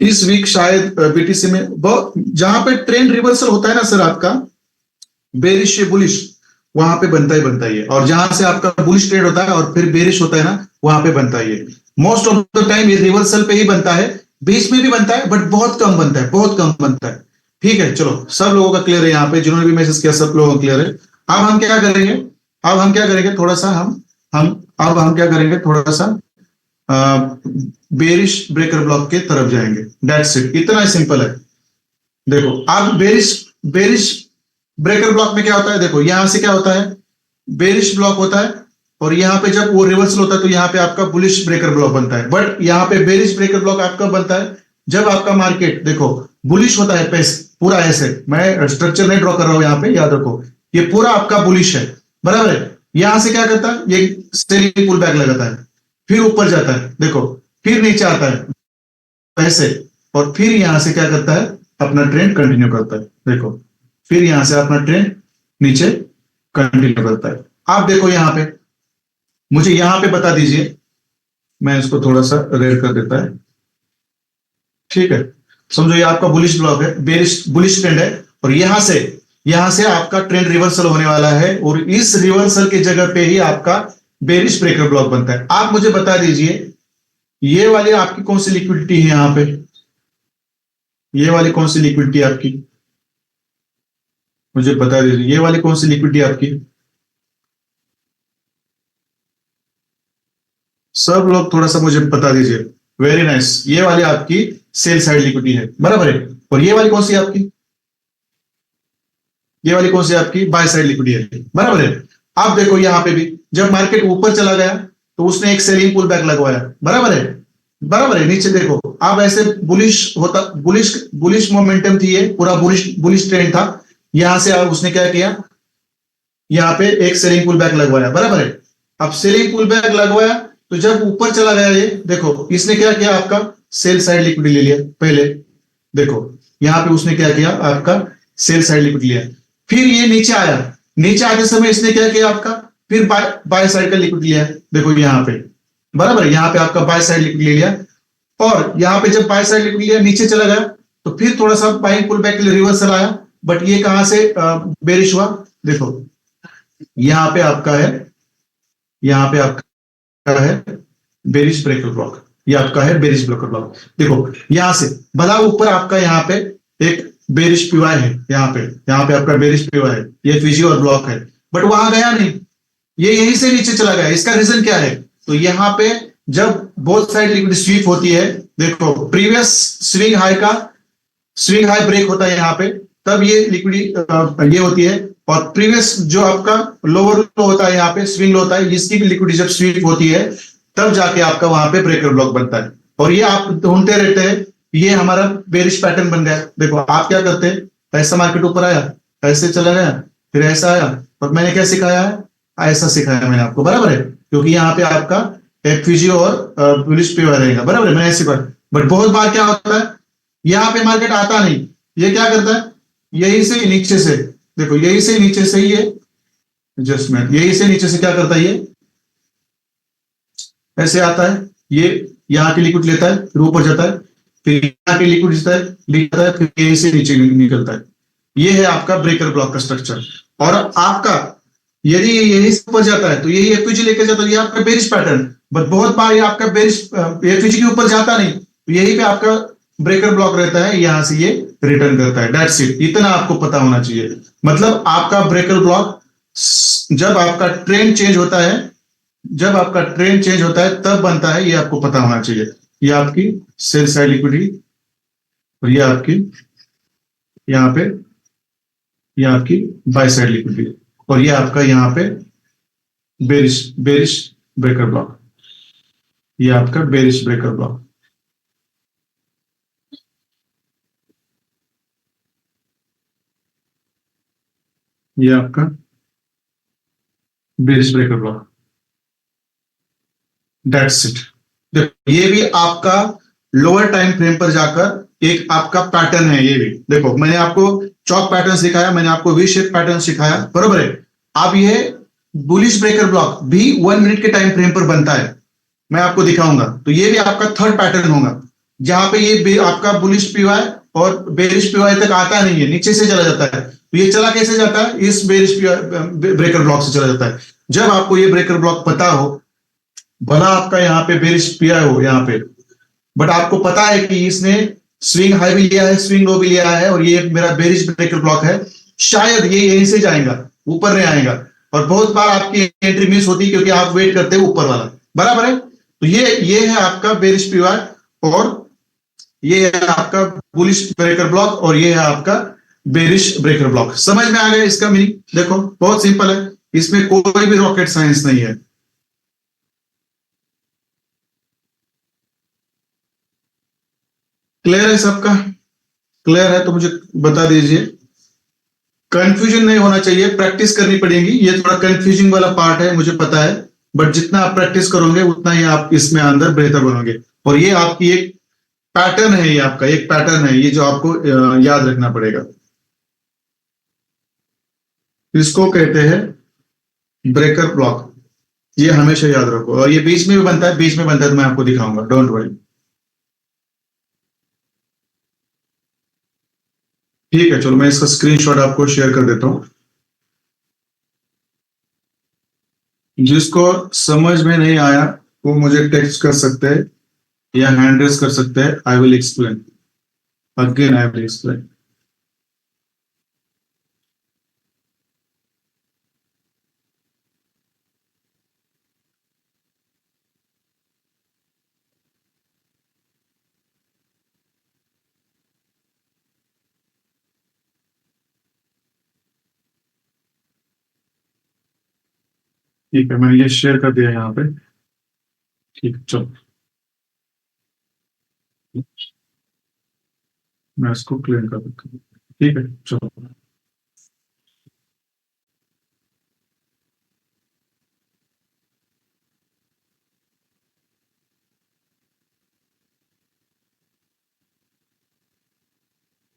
इस वीक शायद बीटीसी में बहुत, जहां पे ट्रेंड रिवर्सल होता है ना सर आपका, बेरिश से बुलिश, वहां पे बनता ही बनता ही है। और जहां से आपका बुलिश ट्रेड होता है और फिर बेरिश होता है ना, वहां पे बनता ही है। मोस्ट ऑफ द टाइम ये रिवर्सल पे ही बनता है, बीच में भी बनता है बट बहुत कम बनता है, बहुत कम बनता है। ठीक है, चलो सब लोगों का क्लियर है यहाँ पे, जिन्होंने भी मैसेज किया सब लोगों का क्लियर है। अब हम क्या करेंगे, अब हम क्या करेंगे थोड़ा सा, हम अब हम क्या करेंगे थोड़ा सा बेरिश ब्रेकर ब्लॉक के तरफ जाएंगे। दैट्स इट, इतना सिंपल है। देखो अब बेरिश बेरिश ब्रेकर ब्लॉक में क्या होता है, देखो यहां से क्या होता है, बेरिश ब्लॉक होता है, और यहाँ पे जब वो रिवर्सल होता है तो यहाँ पे आपका बुलिश ब्रेकर ब्लॉक बनता है। बट यहाँ पे बेरिश ब्रेकर ब्लॉक आपका बनता है जब आपका मार्केट देखो बुलिश होता है, पैसे पूरा ऐसे, मैं स्ट्रक्चर नहीं ड्रॉ कर रहा हूं यहाँ पे, याद रखो ये पूरा आपका बुलिश है, बराबर है। यहां से क्या करता है, ये सेलिंग पुल बैक लगाता है, फिर ऊपर जाता है, देखो फिर नीचे आता है ऐसे, और फिर यहां से क्या करता है, अपना ट्रेंड कंटिन्यू करता है। देखो फिर यहां से अपना ट्रेंड नीचे कंटिन्यू करता है। आप देखो यहां पे, मुझे यहां पे बता दीजिए, मैं इसको थोड़ा सा रेड कर देता है। ठीक है, समझो ये आपका बुलिश ब्लॉक है, बेरिश बुलिश ट्रेंड है, और यहां से आपका ट्रेंड रिवर्सल होने वाला है, और इस रिवर्सल की जगह पे ही आपका बेरिश ब्रेकर ब्लॉक बनता है। आप मुझे बता दीजिए ये वाली आपकी कौन सी लिक्विडिटी है यहां पे, ये वाली कौन सी लिक्विडिटी आपकी, मुझे बता दीजिए ये वाली कौन सी लिक्विडिटी आपकी। सब लोग थोड़ा सा मुझे बता दीजिए। वेरी नाइस, ये वाली आपकी सेल साइड लिक्विडिटी है, बराबर है। और ये वाली कौन सी आपकी, ये वाली कौन सी आपकी बाय साइड लिक्विडिटी है, बराबर है। आप देखो यहां पे भी जब मार्केट ऊपर चला गया तो उसने एक सेलिंग पुल बैक लगवाया, बराबर है, बराबर है। नीचे देखो आप ऐसे बुलिश होता, बुलिश बुलिश मोमेंटम थी, ये पूरा बुलिश बुलिश ट्रेंड था। यहां से उसने क्या किया, यहां पे एक सेलिंग पुल बैक लगवाया, बराबर है। अब सेलिंग पुल बैक लगवाया तो जब ऊपर चला गया ये देखो, इसने क्या किया, आपका सेल साइड लिक्विडिटी ले लिया पहले। देखो यहां पे उसने क्या किया, आपका सेल साइड लिक्विडिटी लिया, फिर ये नीचे आया, नीचे आते समय इसने क्या किया, आपका फिर बाय साइड का लिक्विडिटी लिया। देखो यहां पे, बराबर है, यहां पे आपका बाय साइड लिक्विडिटी ले लिया, और यहां पे जब बाय साइड लिक्विडिटी लिया नीचे चला गया तो फिर थोड़ा सा बाइंग पुल बैक के लिए रिवर्सल आया, बट ये कहां से बेरिश हुआ, देखो यहां पे आपका है, यहां पे आपका है बेरिश ब्रेकर ब्लॉक, ये आपका है बेरिश ब्रेकर ब्लॉक। देखो यहां से भला ऊपर आपका यहाँ पे एक बेरिश पीवाई है, यहाँ पे आपका बेरिश पीवाई है, ये फीजी और ब्लॉक है, बट वहां गया नहीं, ये यहीं से नीचे चला गया। इसका रीजन क्या है, तो यहाँ पे जब बोथ साइड लिक्विड स्वीप होती है, देखो प्रीवियस स्विंग हाई का स्विंग हाई ब्रेक होता है यहाँ पे, तब ये लिक्विड ये होती है, और प्रीवियस जो आपका लोअर लो होता है यहाँ पे स्विंग लो होता है, इसकी भी लिक्विड जब स्वीप होती है तब जाके आपका वहां पे ब्रेकर ब्लॉक बनता है। और ये आप ढूंढते रहते हैं, ये हमारा बेरिश पैटर्न बन गया। देखो आप क्या करते हैं, ऐसा मार्केट ऊपर आया, ऐसे चला गया, फिर ऐसा आया, और मैंने क्या सिखाया है, ऐसा सिखाया मैंने आपको, बराबर है, क्योंकि यहाँ पे आपका एफपीजी और बुलिश पे रहेगा, बराबर है, मैंने ऐसे सिखाया। बट बहुत बार क्या होता है, यहाँ पे मार्केट आता नहीं, ये क्या करता है, यही से नीचे से, देखो यही से नीचे से ये एडजस्टमेंट, यही से नीचे से क्या करता है, ये ऐसे आता है, ये यहाँ की लिक्विड लेता है, फिर ऊपर जाता है, फिर यहाँ की लिक्विड लेता है, फिर यहीं से नीचे निकलता है। ये है आपका ब्रेकर ब्लॉक का स्ट्रक्चर। और आपका यदि यही से ऊपर जाता है तो यही एफपीजी लेकर जाता है, ये आपका बेरिश पैटर्न। बट बहुत बार ये आपका बेरिश एफपीजी के ऊपर जाता नहीं, तो यही पे आपका ब्रेकर ब्लॉक रहता है, यहां से ये रिटर्न करता है। दैट्स इट, इतना आपको पता होना चाहिए। मतलब आपका ब्रेकर ब्लॉक जब आपका ट्रेंड चेंज होता है, जब आपका ट्रेंड चेंज होता है तब बनता है, ये आपको पता होना चाहिए। ये आपकी सेल साइड लिक्विडिटी, और ये आपकी यहाँ पे ये आपकी बाय साइड लिक्विडिटी, और ये आपका यहाँ पे बेरिश बेरिश ब्रेकर ब्लॉक, ये आपका बेरिश ब्रेकर ब्लॉक। ये आपका bearish breaker block. That's it. देखो ये भी आपका लोअर टाइम फ्रेम पर जाकर एक आपका पैटर्न है। ये भी देखो मैंने आपको चौक पैटर्न सिखाया, मैंने आपको वी शेप पैटर्न सिखाया, बरोबर है। अब ये बुलिश ब्रेकर ब्लॉक भी 1 मिनट के टाइम फ्रेम पर बनता है, मैं आपको दिखाऊंगा। तो ये भी आपका थर्ड पैटर्न होगा, जहां पे ये आपका बुलिश पीवाई और बेरिश पीवाई तक आता नहीं है, नीचे से चला जाता है। तो ये चला कैसे जाता है? इस बेरिश ब्रेकर ब्लॉक से चला जाता है। जब आपको ये ब्रेकर ब्लॉक पता हो, भला आपका यहाँ पे बेरिश पिया हो यहाँ पे, बट आपको पता है कि इसने स्विंग हाई भी लिया है, स्विंग लो भी लिया है, और ये मेरा बेरिश ब्रेकर ब्लॉक है, शायद ये यहीं से जाएगा, ऊपर नहीं आएगा। और बहुत बार आपकी एंट्री मिस होती है क्योंकि आप वेट करते हो ऊपर वाला, बराबर है। तो ये है आपका बेरिश पीवाई, और ये है आपका बुलिश ब्रेकर ब्लॉक, और ये है आपका बेरिश ब्रेकर ब्लॉक। समझ में आ गया इसका मीनिंग? देखो बहुत सिंपल है, इसमें कोई भी रॉकेट साइंस नहीं है। क्लियर है सबका? क्लियर है तो मुझे बता दीजिए। कंफ्यूजन नहीं होना चाहिए, प्रैक्टिस करनी पड़ेगी। ये थोड़ा कंफ्यूजिंग वाला पार्ट है, मुझे पता है, बट जितना आप प्रैक्टिस करोगे उतना ही आप इसमें अंदर बेहतर बनोगे। और ये आपकी एक पैटर्न है, ये आपका एक पैटर्न है, ये जो आपको याद रखना पड़ेगा। इसको कहते हैं ब्रेकर ब्लॉक, ये हमेशा याद रखो। और ये बीच में भी बनता है, बीच में बनता है तो मैं आपको दिखाऊंगा, डोंट वरी। ठीक है, चलो मैं इसका स्क्रीनशॉट आपको शेयर कर देता हूं। जिसको समझ में नहीं आया वो मुझे टेक्स्ट कर सकते हैं या हैंड रेस कर सकते हैं। I will explain again, I will explain. ठीक है, मैंने ये शेयर कर दिया यहाँ पे। ठीक है, चलो मैं इसको क्लियर कर देता हूँ। ठीक है, चलो।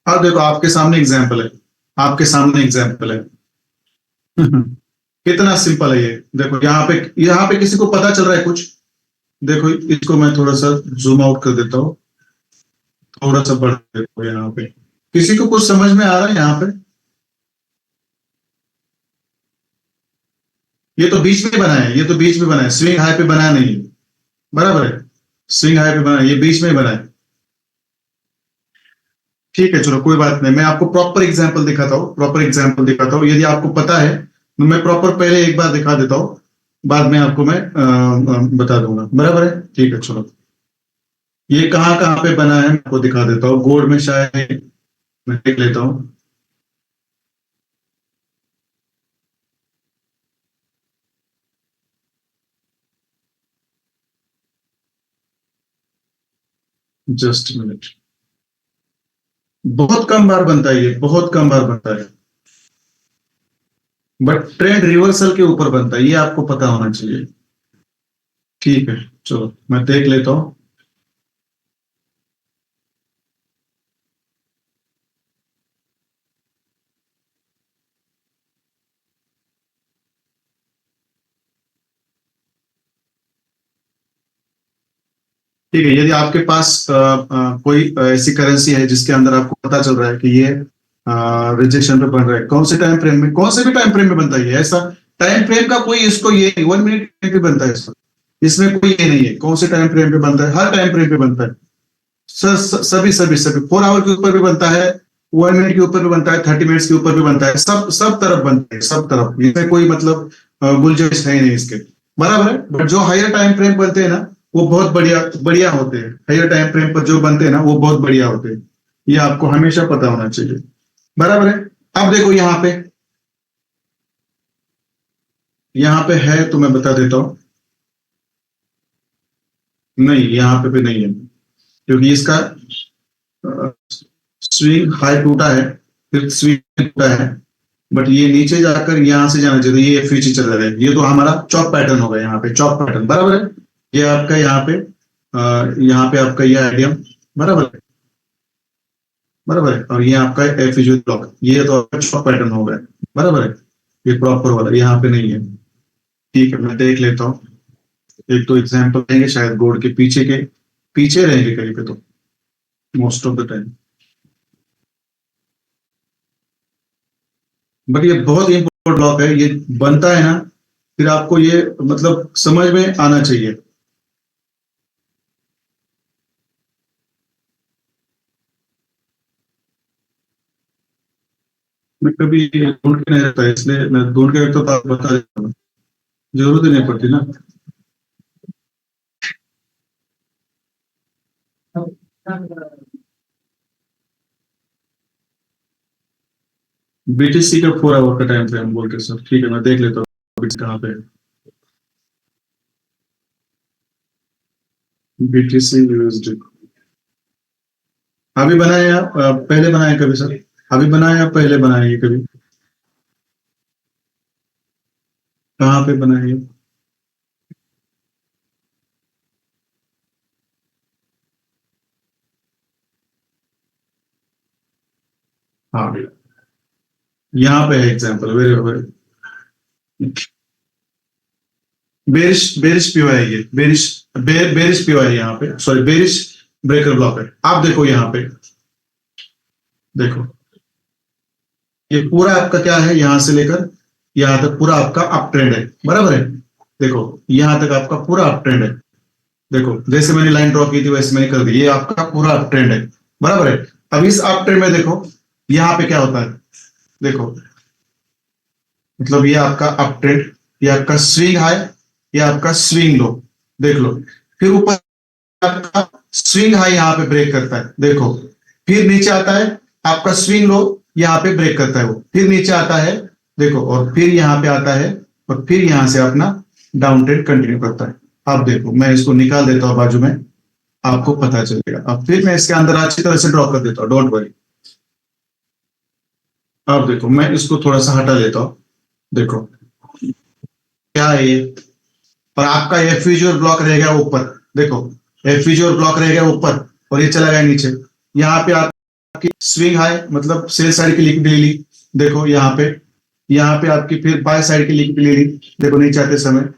अब देखो आपके सामने एग्जाम्पल है, आपके सामने एग्जाम्पल है। कितना सिंपल है ये। देखो यहाँ पे किसी को पता चल रहा है कुछ? देखो इसको मैं थोड़ा सा जूम आउट कर देता हूँ, थोड़ा सा बढ़ देखो यहाँ पे। किसी को कुछ समझ में आ रहा है यहाँ पे? ये तो बीच में बना है, ये तो बीच में बना है, स्विंग हाई पे बना नहीं है, बराबर है। स्विंग हाई पे बना है, ये बीच में बना है। ठीक है, चलो कोई बात नहीं, मैं आपको प्रॉपर एग्जांपल दिखाता हूँ, प्रॉपर एग्जांपल दिखाता हूँ। यदि आपको पता है तो मैं प्रॉपर पहले एक बार दिखा देता हूँ, बाद में आपको मैं बता दूंगा, बराबर है। ठीक है, चलो ये कहाँ कहाँ पे बना है मैं आपको दिखा देता हूँ। गोल्ड में शायद मैं देख लेता हूँ। Just minute. बहुत कम बार बनता है, ये बहुत कम बार बनता है, बट ट्रेंड रिवर्सल के ऊपर बनता है, ये आपको पता होना चाहिए। ठीक है, चलो मैं देख लेता हूँ। ठीक है, यदि आपके पास कोई ऐसी करेंसी है जिसके अंदर आपको पता चल रहा है कि ये रिजेक्शन पे बन रहा है, कौन से टाइम फ्रेम में, कौन से भी टाइम फ्रेम में बनता है, ऐसा टाइम फ्रेम का कोई इसको ये 1 मिनट पे बनता है इसमें, इसमें कोई ये नहीं है कौन से टाइम फ्रेम पे बनता है, हर टाइम फ्रेम पे बनता है। सभी सभी सभी 4 आवर के ऊपर भी बनता है, 1 मिनट के ऊपर भी बनता है, 30 मिनट्स के ऊपर भी बनता है, सब सब तरफ बनता है, सब तरफ। इसमें कोई मतलब गुंजाइश है ही नहीं इसके, बराबर है। बट जो हायर टाइम फ्रेम बनते हैं ना, वो बहुत बढ़िया बढ़िया होते हैं। हायर टाइम फ्रेम पर जो बनते हैं ना, वो बहुत बढ़िया होते हैं, ये आपको हमेशा पता होना चाहिए, बराबर है। अब देखो यहाँ पे है तो मैं बता देता हूँ। नहीं, यहाँ पे भी नहीं है, क्योंकि इसका स्विंग हाई टूटा है, फिर स्विंग टूटा है, बट ये नीचे जाकर यहाँ से जाना चाहिए, ये पीछे चला गया। ये तो हमारा चॉप पैटर्न होगा, यहाँ पे चॉप पैटर्न, बराबर है। ये आपका यहाँ पे आपका ये आइडियम, बराबर है, बराबर है। और ये आपका एफिजियल ब्लॉक, ये तो आपका चॉप पैटर्न हो गया, बराबर है। ये प्रॉपर वाला यहाँ पे नहीं है। ठीक है, मैं देख लेता हूँ। एक तो एग्जाम्पल देंगे, शायद बोर्ड के पीछे रहेंगे कहीं पे तो, most of the time. But ये बहुत इंपॉर्टेंट ब्लॉक है, ये बनता है ना, फिर आपको ये मतलब समझ में आना चाहिए। मैं कभी ढूंढ के नहीं रहता, इसलिए मैं ढूंढ के रखता तो आपको बता देता हूँ, जरूरत ही नहीं पड़ती ना। बीटीसी का 4 आवर का टाइम फ्रेम बोल के सर, ठीक है मैं देख लेता हूँ अभी कहाँ पे। बीटीसी यूएसडी अभी बनाए या पहले बनाए कभी सर? अभी बनाए या पहले बनाए ये कभी? कहाँ पे बनाए ये? हाँ, यहाँ पे है example, very very. Bearish bearish PO है ये, बेरिश पीओ है यहाँ पे, सॉरी बेरिश ब्रेकर ब्लॉक है। आप देखो यहाँ पे, देखो ये पूरा आपका क्या है, यहाँ से लेकर यहाँ तक पूरा आपका अप ट्रेंड है, बराबर है। देखो यहाँ तक आपका पूरा अप ट्रेंड है। देखो जैसे मैंने लाइन ड्रॉ की थी वैसे मैंने कर दी, ये आपका पूरा अप ट्रेंड है, बराबर है। अब इस अप ट्रेंड में देखो यहाँ पे क्या होता है, देखो मतलब ये आपका अप ट्रेंड, ये आपका स्विंग हाई, ये आपका स्विंग लो, देख लो। फिर ऊपर आपका स्विंग हाई यहाँ पे ब्रेक करता है, देखो। फिर नीचे आता है आपका स्विंग लो, यहाँ पे ब्रेक करता है वो, फिर नीचे आता है, देखो, और फिर यहाँ पे आता है, और फिर यहाँ से अपना डाउन ट्रेंड कंटिन्यू करता है। अब देखो मैं इसको निकाल देता हूँ बाजू में, आपको पता चलेगा। अब फिर मैं इसके अंदर अच्छी तरह से ड्रॉ कर देता हूँ, डोंट वरी। अब देखो मैं इसको थोड़ा सा हटा देता हूँ, देखो क्या है ये, और आपका एफ्यूजर ब्लॉक रहेगा ऊपर, देखो एफ्यूजर ब्लॉक रहेगा ऊपर, और ये चला गया नीचे। यहाँ पे आपकी स्विंग हाई मतलब सेल साइड की लिक्विड ले ली, देखो यहाँ पे आपकी फिर बाय साइड की लिक्विड ले ली, देखो नीचे आते समय।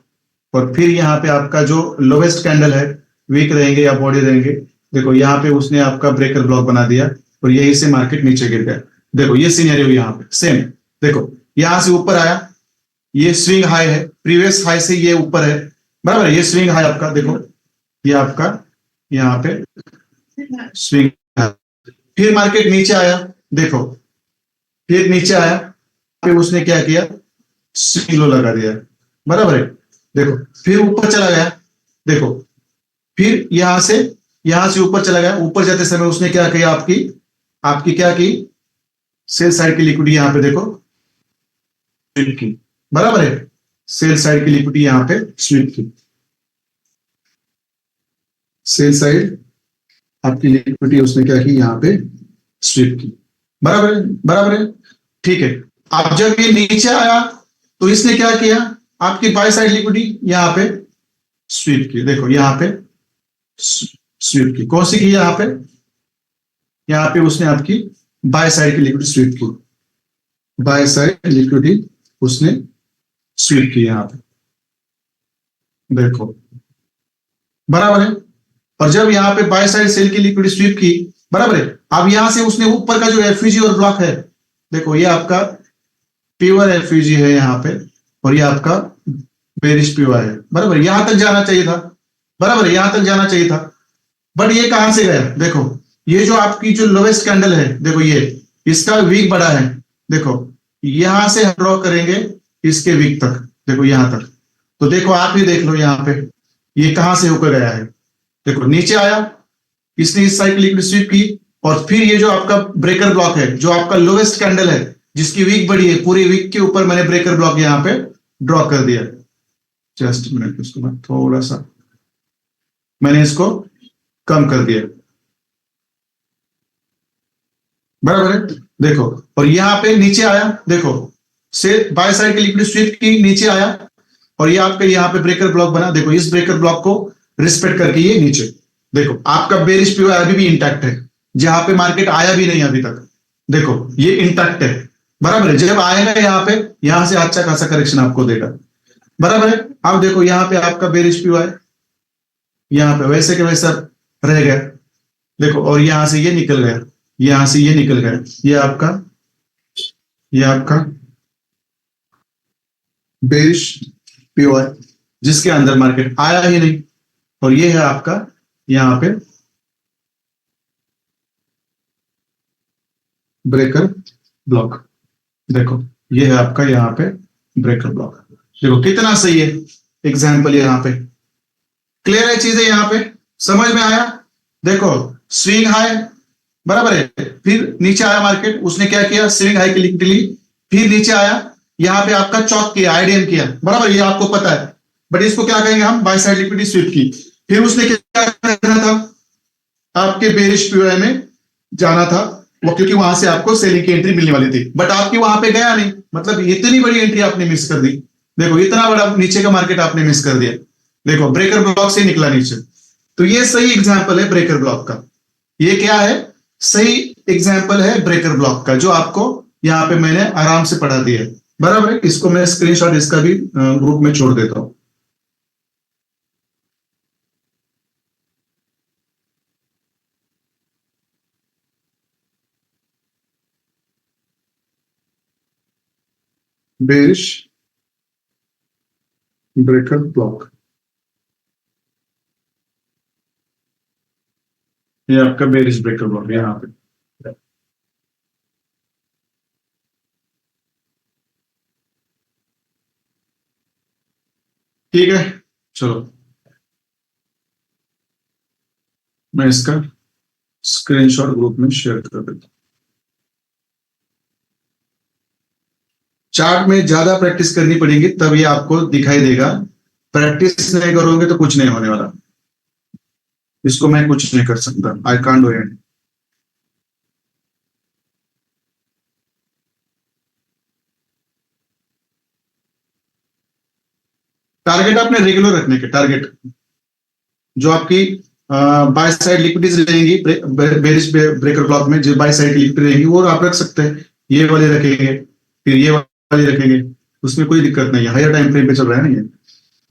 और फिर यहाँ पे आपका जो लोवेस्ट कैंडल है, वीक रहेंगे या बॉडी रहेंगे, देखो यहाँ पे उसने आपका ब्रेकर ब्लॉक बना दिया, और यही से मार्केट नीचे गिर गया। देखो ये सीनरियो यहाँ पे सेम, देखो यहाँ से ऊपर आया, ये स्विंग हाई है, प्रीवियस हाई से ये ऊपर है, बराबर है। ये स्विंग हाई आपका, देखो ये आपका यहाँ पे स्विंग, फिर मार्केट नीचे आया, देखो फिर नीचे आया, फिर उसने क्या किया, स्विंग लो लगा दिया, बराबर है। देखो फिर ऊपर चला गया, देखो फिर यहां से ऊपर चला गया, ऊपर जाते समय उसने क्या किया, आपकी आपकी क्या की, सेल साइड की लिक्विडिटी यहाँ पे देखो स्वीप की, बराबर है। सेल साइड की लिक्विडिटी यहाँ पे स्वीप की, सेल साइड आपकी लिक्विडिटी उसने क्या की, यहाँ पे स्वीप की, बराबर है, बराबर है। ठीक है, अब जब ये नीचे आया तो इसने क्या किया, आपकी बाय साइड लिक्विडिटी यहाँ पे स्वीप की, देखो यहाँ पे स्वीप की, कौन सी की, यहाँ पे उसने आपकी बाय साइड की लिक्विडिटी स्वीप की, बाय साइड लिक्विडिटी उसने स्वीप की यहाँ पे, देखो बराबर है। और जब यहाँ पे बाय साइड सेल की लिक्विडिटी स्वीप की, बराबर है, अब यहां से उसने ऊपर का जो एफयूजी और ब्लॉक है, देखो ये आपका प्योर एफयूजी है यहाँ पे, और ये आपका बेरिश प्योर है, बराबर, यहां तक जाना चाहिए था, बराबर, यहां तक जाना चाहिए था। बट ये कहां से गया, देखो ये जो आपकी जो लोवेस्ट कैंडल है, देखो ये इसका वीक बड़ा है, देखो यहां से ड्रॉ करेंगे इसके वीक तक, देखो यहां तक, तो देखो आप ही देख लो यहाँ पे ये कहां से होकर गया है, देखो नीचे आया, इसने इस साइड लिक्विड स्वीप की, और फिर ये जो आपका ब्रेकर ब्लॉक है, जो आपका लोवेस्ट कैंडल है जिसकी वीक बड़ी है, पूरी वीक के ऊपर मैंने ब्रेकर ब्लॉक यहाँ पे ड्रॉ कर दिया। जस्ट मिनट, इसको मैं थोड़ा सा मैंने इसको कम कर दिया, बराबर है। देखो और यहाँ पे नीचे आया, देखो से बाय साइड की लिक्विड स्वीप की, नीचे आया, और ये आपके यहाँ पे ब्रेकर ब्लॉक बना, देखो इस ब्रेकर ब्लॉक को रिस्पेक्ट करके ये नीचे, देखो आपका बेरिश पीओ अभी भी इंटैक्ट है, जहां पे मार्केट आया भी नहीं अभी तक, देखो ये इंटैक्ट है, बराबर है। जब आएगा यहाँ पे, यहां से अच्छा खासा करेक्शन आपको देगा, बराबर है। अब देखो यहाँ पे आपका बेरिश पी है, यहाँ पे वैसे के वैसा रह गया, देखो, और यहां से ये निकल गया, यहां से ये निकल गया, ये आपका बेरिश पीओ है, जिसके अंदर मार्केट आया ही नहीं। और ये है आपका यहाँ पे ब्रेकर ब्लॉक, देखो ये है आपका यहाँ पे ब्रेकर ब्लॉक। देखो कितना सही है एग्जाम्पल, यहाँ पे क्लियर है चीजें, यहाँ पे समझ में आया। देखो स्विंग हाई, बराबर है, फिर नीचे आया मार्केट, उसने क्या किया, स्विंग हाई की लिक्विडिटी ली, फिर नीचे आया, यहाँ पे आपका चौक किया, आईडीएम किया, बराबर, ये आपको पता है, बट इसको क्या कहेंगे हम, बाय साइड लिक्विडिटी स्वीप की। फिर उसने क्या करना था, आपके बेरिश पीओआई में जाना था वो, क्योंकि वहां से आपको सेलिंग की एंट्री मिलने वाली थी, बट आपकी वहां पे गया नहीं, मतलब इतनी बड़ी एंट्री आपने मिस कर दी। देखो इतना बड़ा नीचे का मार्केट आपने मिस कर दिया, देखो ब्रेकर ब्लॉक से निकला नीचे। तो ये सही एग्जाम्पल है ब्रेकर ब्लॉक का, ये क्या है, सही एग्जाम्पल है ब्रेकर ब्लॉक का, जो आपको यहाँ पे मैंने आराम से पढ़ा दिया है, बराबर है। इसको मैं स्क्रीनशॉट इसका भी ग्रुप में छोड़ देता हूं। बेरिश ब्रेकर ब्लॉक, ये आपका बेरिश ब्रेकर ब्लॉक यहाँ पे, ठीक है। चलो मैं इसका स्क्रीनशॉट ग्रुप में शेयर कर देता हूं। चार्ट में ज्यादा प्रैक्टिस करनी पड़ेगी तब ये आपको दिखाई देगा, प्रैक्टिस नहीं करोगे तो कुछ नहीं होने वाला, इसको मैं कुछ नहीं कर सकता, I can't do it. Target आपने रेगुलर रखने के, टारगेट जो आपकी बाय साइड लिक्विडिटीज रहेंगी बेरिश ब्रेकर ब्लॉक में, जो बाय साइड लिक्विडिटी रहेंगी वो आप रख सकते हैं, ये वाले रखेंगे, फिर ये वाले रखेंगे, उसमें कोई दिक्कत नहीं है, हायर टाइम फ्रेम पे चल रहा है ना ये,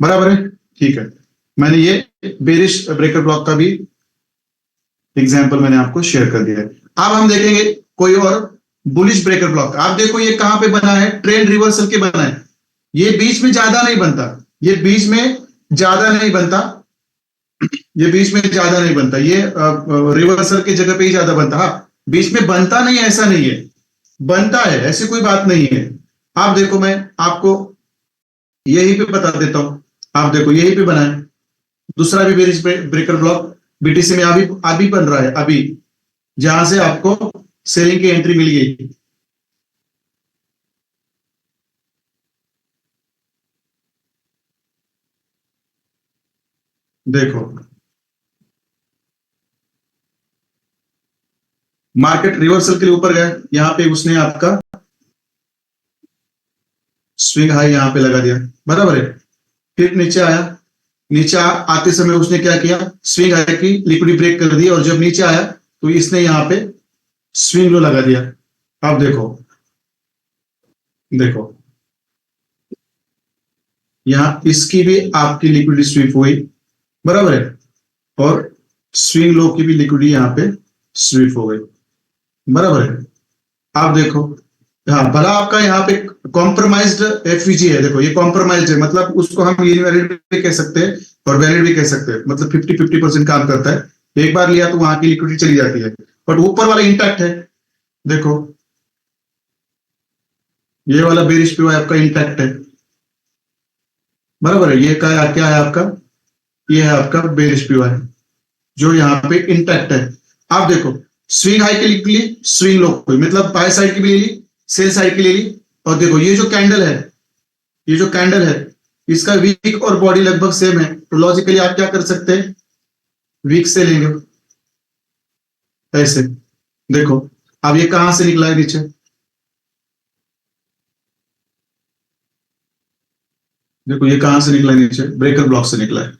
बराबर है, ठीक है। मैंने ये बेरिश ब्रेकर ब्लॉक का भी एग्जाम्पल मैंने आपको शेयर कर दिया है। अब हम देखेंगे कोई और बुलिश ब्रेकर ब्लॉक। आप देखो ये कहां पे बना है, ट्रेंड रिवर्सल के बना है, ये बीच में ज्यादा नहीं बनता, ये बीच में ज्यादा नहीं बनता, ये बीच में ज्यादा नहीं बनता, ये रिवर्सल की जगह पे ही ज्यादा बनता, हाँ बीच में बनता नहीं ऐसा नहीं है, बनता है, ऐसी कोई बात नहीं है। आप देखो मैं आपको यही पे बता देता हूं, आप देखो यही पे बना है दूसरा भी बेरिश ब्रेकर ब्लॉक, बीटीसी में अभी अभी बन रहा है, अभी जहां से आपको सेलिंग की एंट्री मिल गई, देखो मार्केट रिवर्सल के लिए ऊपर गया, यहां पे उसने आपका स्विंग हाई यहां पे लगा दिया, बराबर है, फिर नीचे आया, नीचे आते समय उसने क्या किया, स्विंग हाई की लिक्विडिटी ब्रेक कर दी, और जब नीचे आया तो इसने यहां पे स्विंग लो लगा दिया। अब देखो, देखो यहां इसकी भी आपकी लिक्विडिटी स्वीप हुई, बराबर है, और स्विंग लो की भी लिक्विडिटी यहां पे स्वीप हो गई, बराबर है। आप देखो, हाँ भला आपका यहाँ पे कॉम्प्रोमाइज्ड एफवीजी है, देखो ये कॉम्प्रोमाइज्ड है, मतलब उसको हम इनवैलिड भी कह सकते हैं और वैलिड भी कह सकते हैं, मतलब 50-50% काम करता है, एक बार लिया तो वहां की लिक्विडिटी चली जाती है, बट ऊपर वाला इंटैक्ट है, देखो ये वाला बेरिश पे आपका इंटैक्ट है, बराबर है, ये क्या है आपका, ये है आपका बेरिश पी है जो यहाँ पे इंटैक्ट है। आप देखो स्विंग हाई के लिए स्विंग लो कोई, मतलब बाय साइड की भी ले ली, सेल साइड की ले ली, और देखो ये जो कैंडल है, ये जो कैंडल है इसका वीक और बॉडी लगभग सेम है, तो लॉजिकली आप क्या कर सकते हैं, वीक से लेंगे ऐसे, देखो अब ये कहां से निकला है नीचे, देखो ये कहां से निकला है नीचे, ब्रेकर ब्लॉक से निकला है,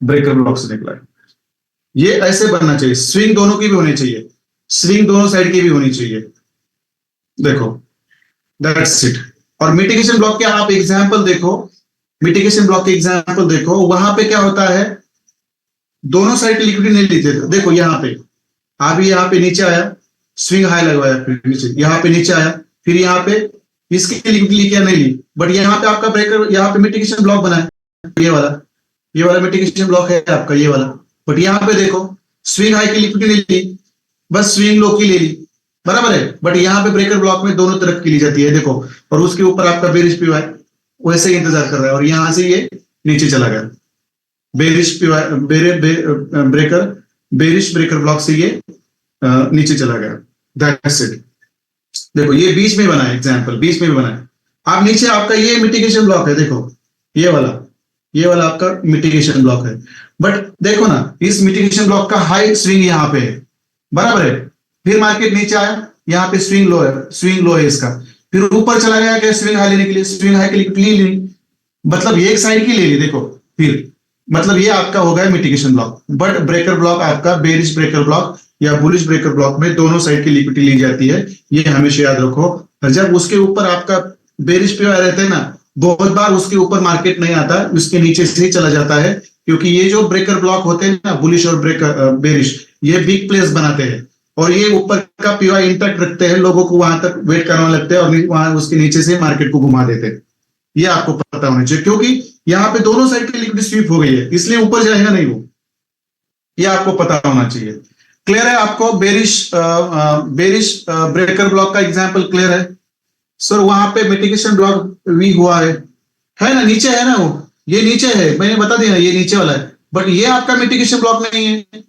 ब्रेकर ब्लॉक से निकला है। ये ऐसे बनना चाहिए, स्विंग दोनों की भी होनी चाहिए, स्विंग दोनों साइड की भी होनी चाहिए, देखो दैट्स इट। और मिटिगेशन ब्लॉक के आप एग्जांपल देखो, मिटिगेशन ब्लॉक के एग्जांपल देखो, वहां पे क्या होता है, दोनों साइड की लिक्विडिटी नहीं लेते। देखो यहाँ पे अभी यहाँ पे नीचे आया, स्विंग हाई लगवाया, फिर नीचे, यहाँ पे नीचे आया, फिर यहाँ पे इसकी लिक्विडिटी ली क्या, नहीं ली, बट यहाँ पे आपका ब्रेकर, यहाँ पे मिटिगेशन ब्लॉक बना है, ये वाला मिटिगेशन ब्लॉक है आपका, ये वाला। बट यहाँ पे देखो स्विंग हाई की लिक्विडिटी नहीं ली, बस स्विंग लो की ले ली, बराबर है। बट यहाँ पे ब्रेकर ब्लॉक में दोनों तरफ की ली जाती है, देखो, और उसके ऊपर आपका बेरिश पीवाई वैसे ही इंतजार कर रहा है, और यहां से ये नीचे चला गया, bearish PY breaker, bearish breaker block से ये नीचे चला गया। That's it. देखो ये बीच में बना है, एग्जांपल बीच में भी बना है। अब नीचे आपका ये मिटिगेशन ब्लॉक है, देखो ये वाला आपका मिटिगेशन ब्लॉक है। बट देखो ना, इस मिटिगेशन ब्लॉक का हाई स्विंग यहाँ पे है, बराबर है। फिर मार्केट नीचे आया, यहाँ पे स्विंग लो है इसका, फिर ऊपर चला गया क्या, स्विंग हाई लेने के लिए, स्विंग हाई के लिए ली, मतलब ये एक साइड की ले ली, देखो फिर मतलब ये आपका हो गया mitigation block. But breaker block आपका बेरिश ब्रेकर ब्लॉक या बुलिश ब्रेकर ब्लॉक में दोनों साइड की लिक्विडिटी ली जाती है, ये हमेशा याद रखो। और जब उसके ऊपर आपका बेरिश पे रहते हैं ना, बहुत बार उसके ऊपर मार्केट नहीं आता, उसके नीचे से ही चला जाता है, क्योंकि ये जो ब्रेकर ब्लॉक होते हैं ना, बुलिश और ब्रेकर बेरिश, ये बिग प्लेस बनाते हैं और ये ऊपर का पीवाई इंटैक्ट रखते हैं, लोगों को वहां तक वेट करवाने लगते हैं और वहां उसके नीचे से मार्केट को घुमा देते हैं। ये आपको पता होना चाहिए, क्योंकि यहाँ पे दोनों साइड की लिक्विडिटी स्वीप हो गई है, इसलिए ऊपर जाएगा नहीं वो, ये आपको पता होना चाहिए। क्लियर है आपको? बेरिश ब्रेकर ब्लॉक का एग्जांपल क्लियर है सर? वहां पे मिटिगेशन ब्लॉक भी हुआ है ना, नीचे है ना वो, ये नीचे है, मैंने बता दिया ये नीचे वाला है। बट ये आपका मिटिगेशन ब्लॉक नहीं है,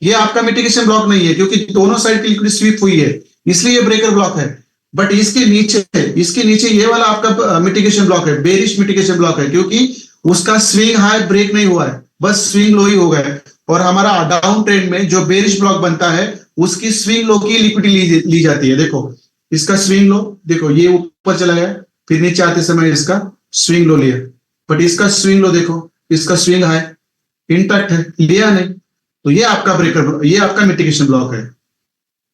ये आपका मिटिगेशन ब्लॉक नहीं है, क्योंकि दोनों साइड की लिक्विडिटी स्वीप हुई है, इसलिए ये ब्रेकर ब्लॉक है। बट इसके नीचे ये वाला आपका मिटिगेशन ब्लॉक है, बेरिश मिटिगेशन ब्लॉक है, क्योंकि उसका स्विंग हाई ब्रेक नहीं हुआ है, बस स्विंग लो ही हो गया है। और हमारा डाउन ट्रेंड में जो बेरिश ब्लॉक बनता है, उसकी स्विंग लो की लिक्विडिटी ली जाती है। देखो इसका स्विंग लो, देखो ये ऊपर चला गया, फिर नीचे आते समय इसका स्विंग लो लिया, बट इसका स्विंग लो देखो, इसका स्विंग हाई इंटैक्ट है, लिया नहीं, तो ये आपका ब्रेकर, ये आपका मिटिगेशन ब्लॉक है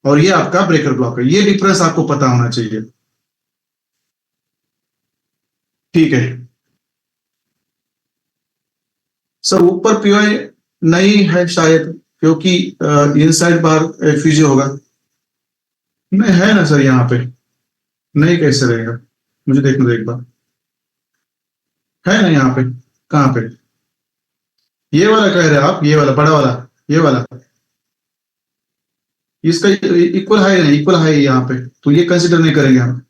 और ये आपका ब्रेकर ब्लॉक है। ये डिफरेंस आपको पता होना चाहिए, ठीक है सर? ऊपर पीवाई नहीं है शायद, क्योंकि इनसाइड बार एफयूजी होगा, नहीं है ना सर यहाँ पे? नहीं, कैसे रहेगा, मुझे देखने दो एक बार, है ना यहाँ पे? कहाँ पे? ये वाला कह रहे हैं आप, ये वाला बड़ा वाला, ये वाला, इसका इक्वल हाई है, इक्वल हाई है यहाँ पे, तो ये कंसिडर नहीं करेंगे हम,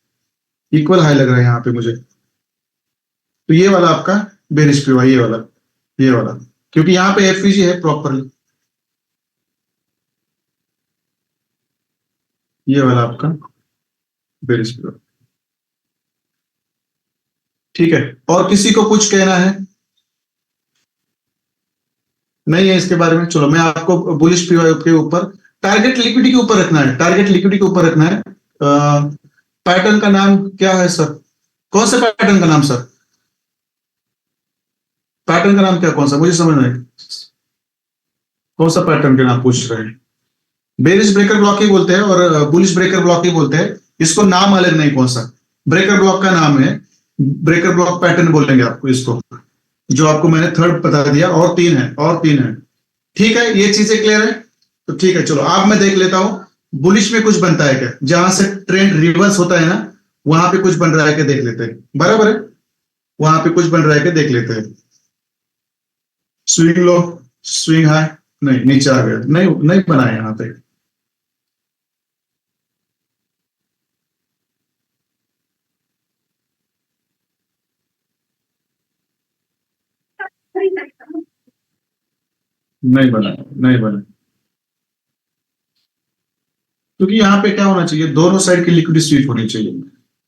इक्वल हाई लग रहा है यहाँ पे मुझे। तो ये वाला आपका बेरिश पीवाई, ये वाला, क्योंकि यहाँ पे एफयूजी है प्रॉपरली, ये वाला आपका बेरिश पीवाई, ठीक है। और किसी को कुछ कहना है? नहीं है इसके बारे में? चलो मैं आपको बुलिश पीवाई के ऊपर, टारगेट लिक्विडिटी के ऊपर रखना है, टारगेट लिक्विडिटी के ऊपर रखना है। पैटर्न का नाम क्या है सर? कौन सा पैटर्न का नाम सर? पैटर्न का नाम क्या, कौन सा, मुझे समझ नहीं, कौन सा पैटर्न के नाम पूछ रहे हैं? बेरिश ब्रेकर ब्लॉक ही बोलते हैं और बुलिश ब्रेकर ब्लॉक ही बोलते हैं, इसको नाम अलग नहीं, कौन सा ब्रेकर ब्लॉक का नाम है, ब्रेकर ब्लॉक पैटर्न बोलेंगे आपको इसको, जो आपको मैंने थर्ड बता दिया, और तीन है, ठीक है। ये चीजें क्लियर है? तो ठीक है, चलो अब मैं देख लेता हूं बुलिश में कुछ बनता है क्या, जहां से ट्रेंड रिवर्स होता है ना, वहां पे कुछ बन रहा है क्या, देख लेते हैं, बराबर है, वहां पे कुछ बन रहा है क्या, देख लेते हैं। स्विंग लो, स्विंग हाई, नहीं नीचे आ गया, नहीं बना है यहाँ पे, नहीं बना, क्योंकि यहाँ पे क्या होना चाहिए, दोनों साइड की लिक्विडिटी स्वीप होनी चाहिए,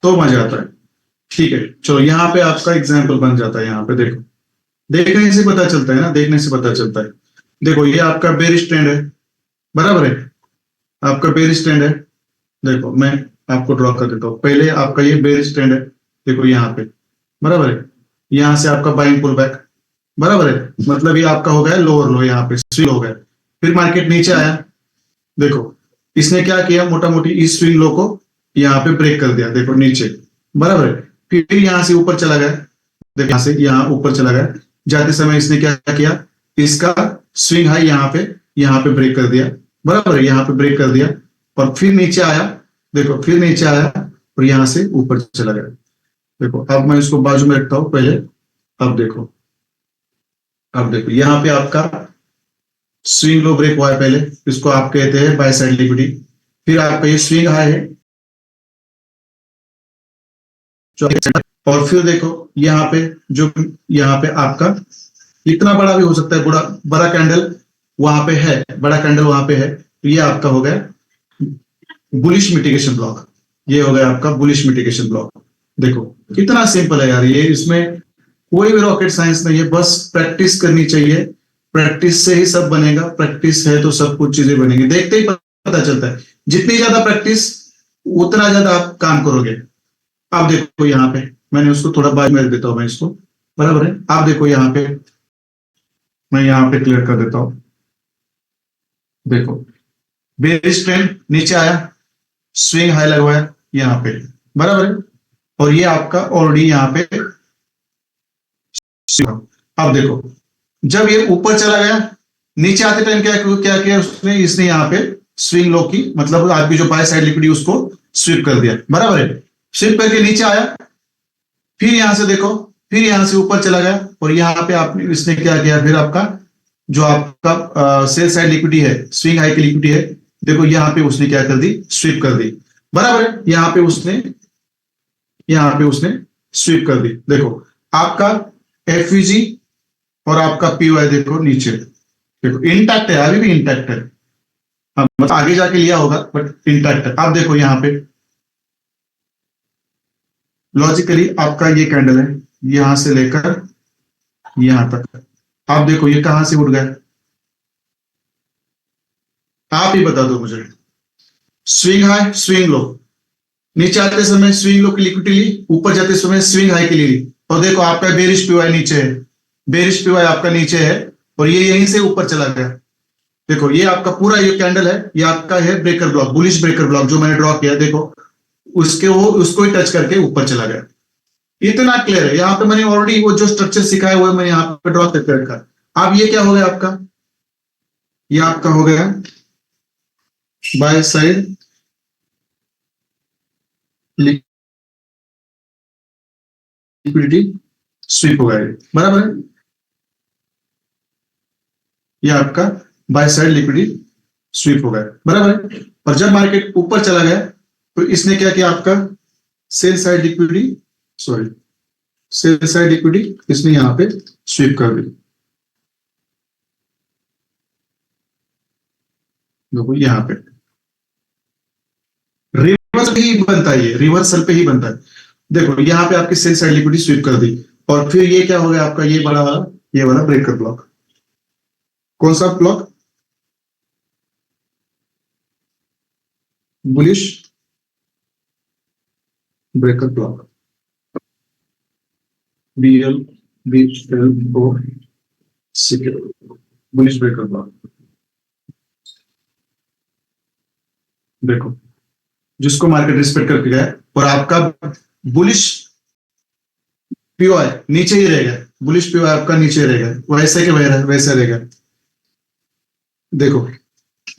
तो मजा आता है। ठीक है, चलो यहाँ पे आपका एग्जाम्पल बन जाता है, यहाँ पे देखो, देखने से पता चलता है ना, देखने से पता चलता है। देखो ये आपका बेरिश ट्रेंड है, बराबर है, आपका बेरिश ट्रेंड है, देखो मैं आपको ड्रॉ कर देता हूँ, पहले आपका ये बेरिश ट्रेंड है, देखो यहाँ पे, बराबर है, यहाँ से आपका बाइंग पुल बैक, बराबर है, मतलब ये आपका हो गया लोअर लो, यहाँ पे स्विंग हो गया, फिर मार्केट नीचे आया, देखो इसने क्या किया, मोटा मोटी इस स्विंग लो को यहाँ पे ब्रेक कर दिया, देखो नीचे, बराबर है, फिर यहाँ से ऊपर चला गया, देखो यहाँ से यहाँ ऊपर चला गया, जाते समय इसने क्या किया, इसका स्विंग हाई यहाँ पे ब्रेक कर दिया, बराबर है, यहाँ पे ब्रेक कर दिया और फिर नीचे आया, देखो फिर नीचे आया और यहाँ से ऊपर चला गया। देखो अब मैं इसको बाजू में रखता हूं पहले, अब देखो, अब देखो यहाँ पे आपका स्विंग लो ब्रेक हुआ है पहले, इसको आप कहते हैं बाय साइड लिक्विडिटी। फिर आपका ये स्विंग हाई है, और फिर देखो यहाँ पे, जो यहाँ पे आपका इतना बड़ा भी हो सकता है, बड़ा बड़ा कैंडल वहां पे है, बड़ा कैंडल वहां पे है, तो ये आपका हो गया बुलिश मिटिगेशन ब्लॉक, ये हो गया आपका बुलिश मिटिगेशन ब्लॉक। देखो कितना सिंपल है यार ये, इसमें कोई भी रॉकेट साइंस नहीं है, बस प्रैक्टिस करनी चाहिए, प्रैक्टिस से ही सब बनेगा, प्रैक्टिस है तो सब कुछ चीजें बनेंगी, देखते ही पता चलता है, जितनी ज्यादा प्रैक्टिस उतना ज्यादा आप काम करोगे। आप देखो यहाँ पे मैंने उसको थोड़ा बाद में देता हूं मैं इसको, बराबर है, आप देखो यहाँ पे, मैं यहाँ पे क्लियर कर देता हूं। देखो बेरिश ट्रेंड नीचे आया, स्विंग हाई लगवाया यहाँ पे, बराबर है, और ये आपका ऑलरेडी यहाँ पे, अब देखो जब ये ऊपर चला गया, नीचे आते टाइम क्या क्या किया उसने, इसने यहाँ पे स्विंग लो की, मतलब आपकी जो बाय साइड लिक्विडिटी उसको स्विप कर दिया, बराबर है, स्विप करके नीचे आया, फिर यहां से देखो, फिर यहां से ऊपर चला गया और यहाँ पे आपने इसने क्या किया, फिर आपका जो आपका सेल साइड लिक्विडिटी है, स्विंग हाई की लिक्विडिटी है, देखो यहाँ पे उसने क्या कर दी, स्विप कर दी, बराबर है, यहाँ पे उसने स्विप कर दी। देखो आपका एफयूजी और आपका पीवाई देखो नीचे, देखो इंटैक्ट है, अभी भी इंटैक्ट है, मतलब आगे जाके लिया होगा बट इंटैक्ट है। आप देखो यहाँ पे लॉजिकली आपका ये कैंडल है, यहां से लेकर यहां तक, आप देखो ये कहां से उड़ गया, आप ही बता दो मुझे। स्विंग हाई स्विंग लो, नीचे आते समय स्विंग लो की लिक्विडिटी ली, ऊपर जाते समय स्विंग हाई की ली, और देखो आपका बेरिश पीवाई नीचे है, बेरिश पीवाई आपका नीचे है, और ये यहीं से ऊपर चला गया। देखो ये आपका पूरा ये कैंडल है, ये आपका है breaker block, bullish breaker block जो मैंने ड्रॉ किया, देखो उसके वो उसको ही टच करके ऊपर चला गया। इतना क्लियर है, यहाँ पे मैंने ऑलरेडी वो जो स्ट्रक्चर सिखाया हुआ है मैंने यहाँ पे ड्रॉ करके रखा है। अब ये क्या हो गया आपका, ये आपका हो गया बाय साइड लिक्विडिटी स्वीप हो गया, बराबर है, ये आपका बाय साइड लिक्विडिटी स्वीप हो गया, बराबर है। और जब मार्केट ऊपर चला गया तो इसने क्या किया, आपका sell side liquidity, sorry sell side liquidity इसने यहां पे स्वीप कर दी। देखो यहां पे रिवर्सल ही बनता है, ये रिवर्सल पे ही बनता है। देखो यहाँ पे आपकी सेल साइड लिक्विडिटी स्वीप कर दी, और फिर ये क्या हो गया आपका, ये बड़ा वाला, ये वाला ब्रेकर ब्लॉक, कौन सा block, bullish breaker block, BL BL ओ बुलिश ब्रेकर ब्लॉक। देखो जिसको मार्केट रिस्पेक्ट करके गया, और आपका बुलिश पीओआई नीचे ही रहेगा, बुलिश पीओआई आपका नीचे रहेगा, वैसे के वैसे रहेगा। देखो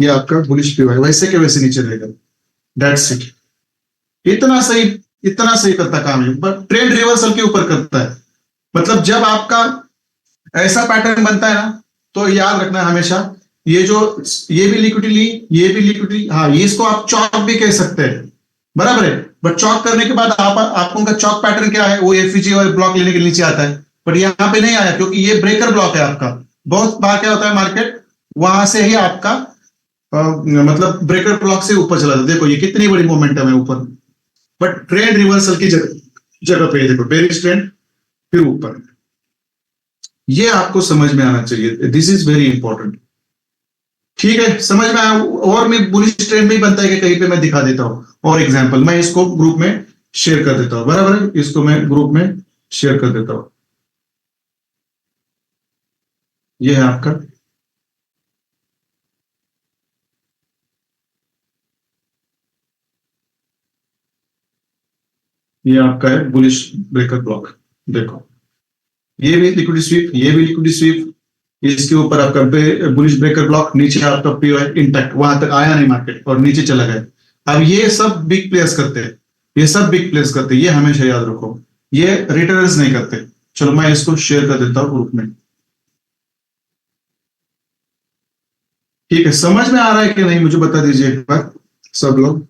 ये आपका बुलिश पीओआई वैसे के वैसे नीचे रहेगा, दैट्स इट। इतना सही, इतना सही करता काम है, बट ट्रेंड रिवर्सल के ऊपर करता है। मतलब जब आपका ऐसा पैटर्न बनता है ना, तो याद रखना हमेशा, ये जो ये भी लिक्विडिटी ली, ये भी लिक्विडिटी, हाँ ये इसको आप चौक भी कह सकते हैं, बराबर है, बट चौक करने के बाद आपको उनका चौक पैटर्न क्या है, वो एफईजी और ब्लॉक लेने के नीचे आता है, बट यहाँ पे नहीं आया क्योंकि ये ब्रेकर ब्लॉक है आपका। बहुत बार क्या होता है, मार्केट वहां से ही आपका मतलब ब्रेकर ब्लॉक से ऊपर चला जाता है, देखो ये कितनी बड़ी मोमेंटम है ऊपर, बट ट्रेंड रिवर्सल की जगह जगह पे देखो बेरिश ट्रेंड फिर ऊपर, ये आपको समझ में आना चाहिए, दिस इज वेरी इंपॉर्टेंट। ठीक है, समझ में आया, और मैं बुलिश ट्रेंड में बनता है कि कहीं पे मैं दिखा देता हूं, और एग्जांपल मैं इसको ग्रुप में शेयर कर देता हूं, बराबर है, इसको मैं ग्रुप में शेयर कर देता हूं। ये है आपका, ये आपका है बुलिश ब्रेकर ब्लॉक, देखो ये भी लिक्विड स्वीप, ये भी लिक्विड स्वीप, इसके ऊपर आपका बुलिश ब्रेकर ब्लॉक, नीचे आपका पीओ इंटैक्ट, वहां तक आया नहीं मार्केट और नीचे चला गया। अब ये सब बिग प्लेयर्स करते हैं, ये सब बिग प्लेयर्स करते हैं, ये हमेशा याद रखो, ये रिटेलर्स नहीं करते। चलो मैं इसको शेयर कर देता हूँ ग्रुप में। ठीक है, समझ में आ रहा है कि नहीं मुझे बता दीजिए एक बार सब लोग।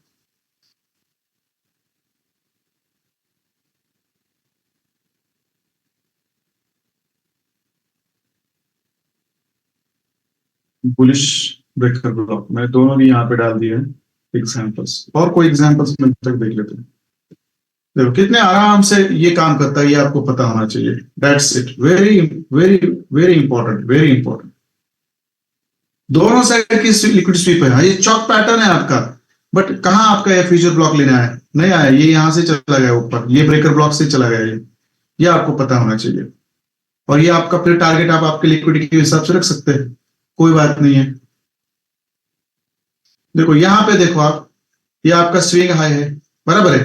बुलिश ब्रेकर ब्लॉक मैं दोनों भी यहाँ पे डाल दिए हैं एग्जांपल्स, और कोई एग्जांपल्स में तक देख लेते हैं। देखो कितने आराम से ये काम करता है, ये आपको पता होना चाहिए। That's it, very very very important, very important. दोनों साइड की लिक्विड स्वीप है, ये चॉक पैटर्न है आपका, बट कहाँ आपका ये फ्यूचर ब्लॉक लेना है, नहीं आया, ये यहां से चला गया ऊपर, ये ब्रेकर ब्लॉक से चला गया, ये आपको पता होना चाहिए। और ये आपका फिर टारगेट आप आपके लिक्विडिटी के हिसाब से रख सकते हैं, कोई बात नहीं है। देखो यहाँ पे देखो आप, ये आपका स्विंग हाई है, बराबर है।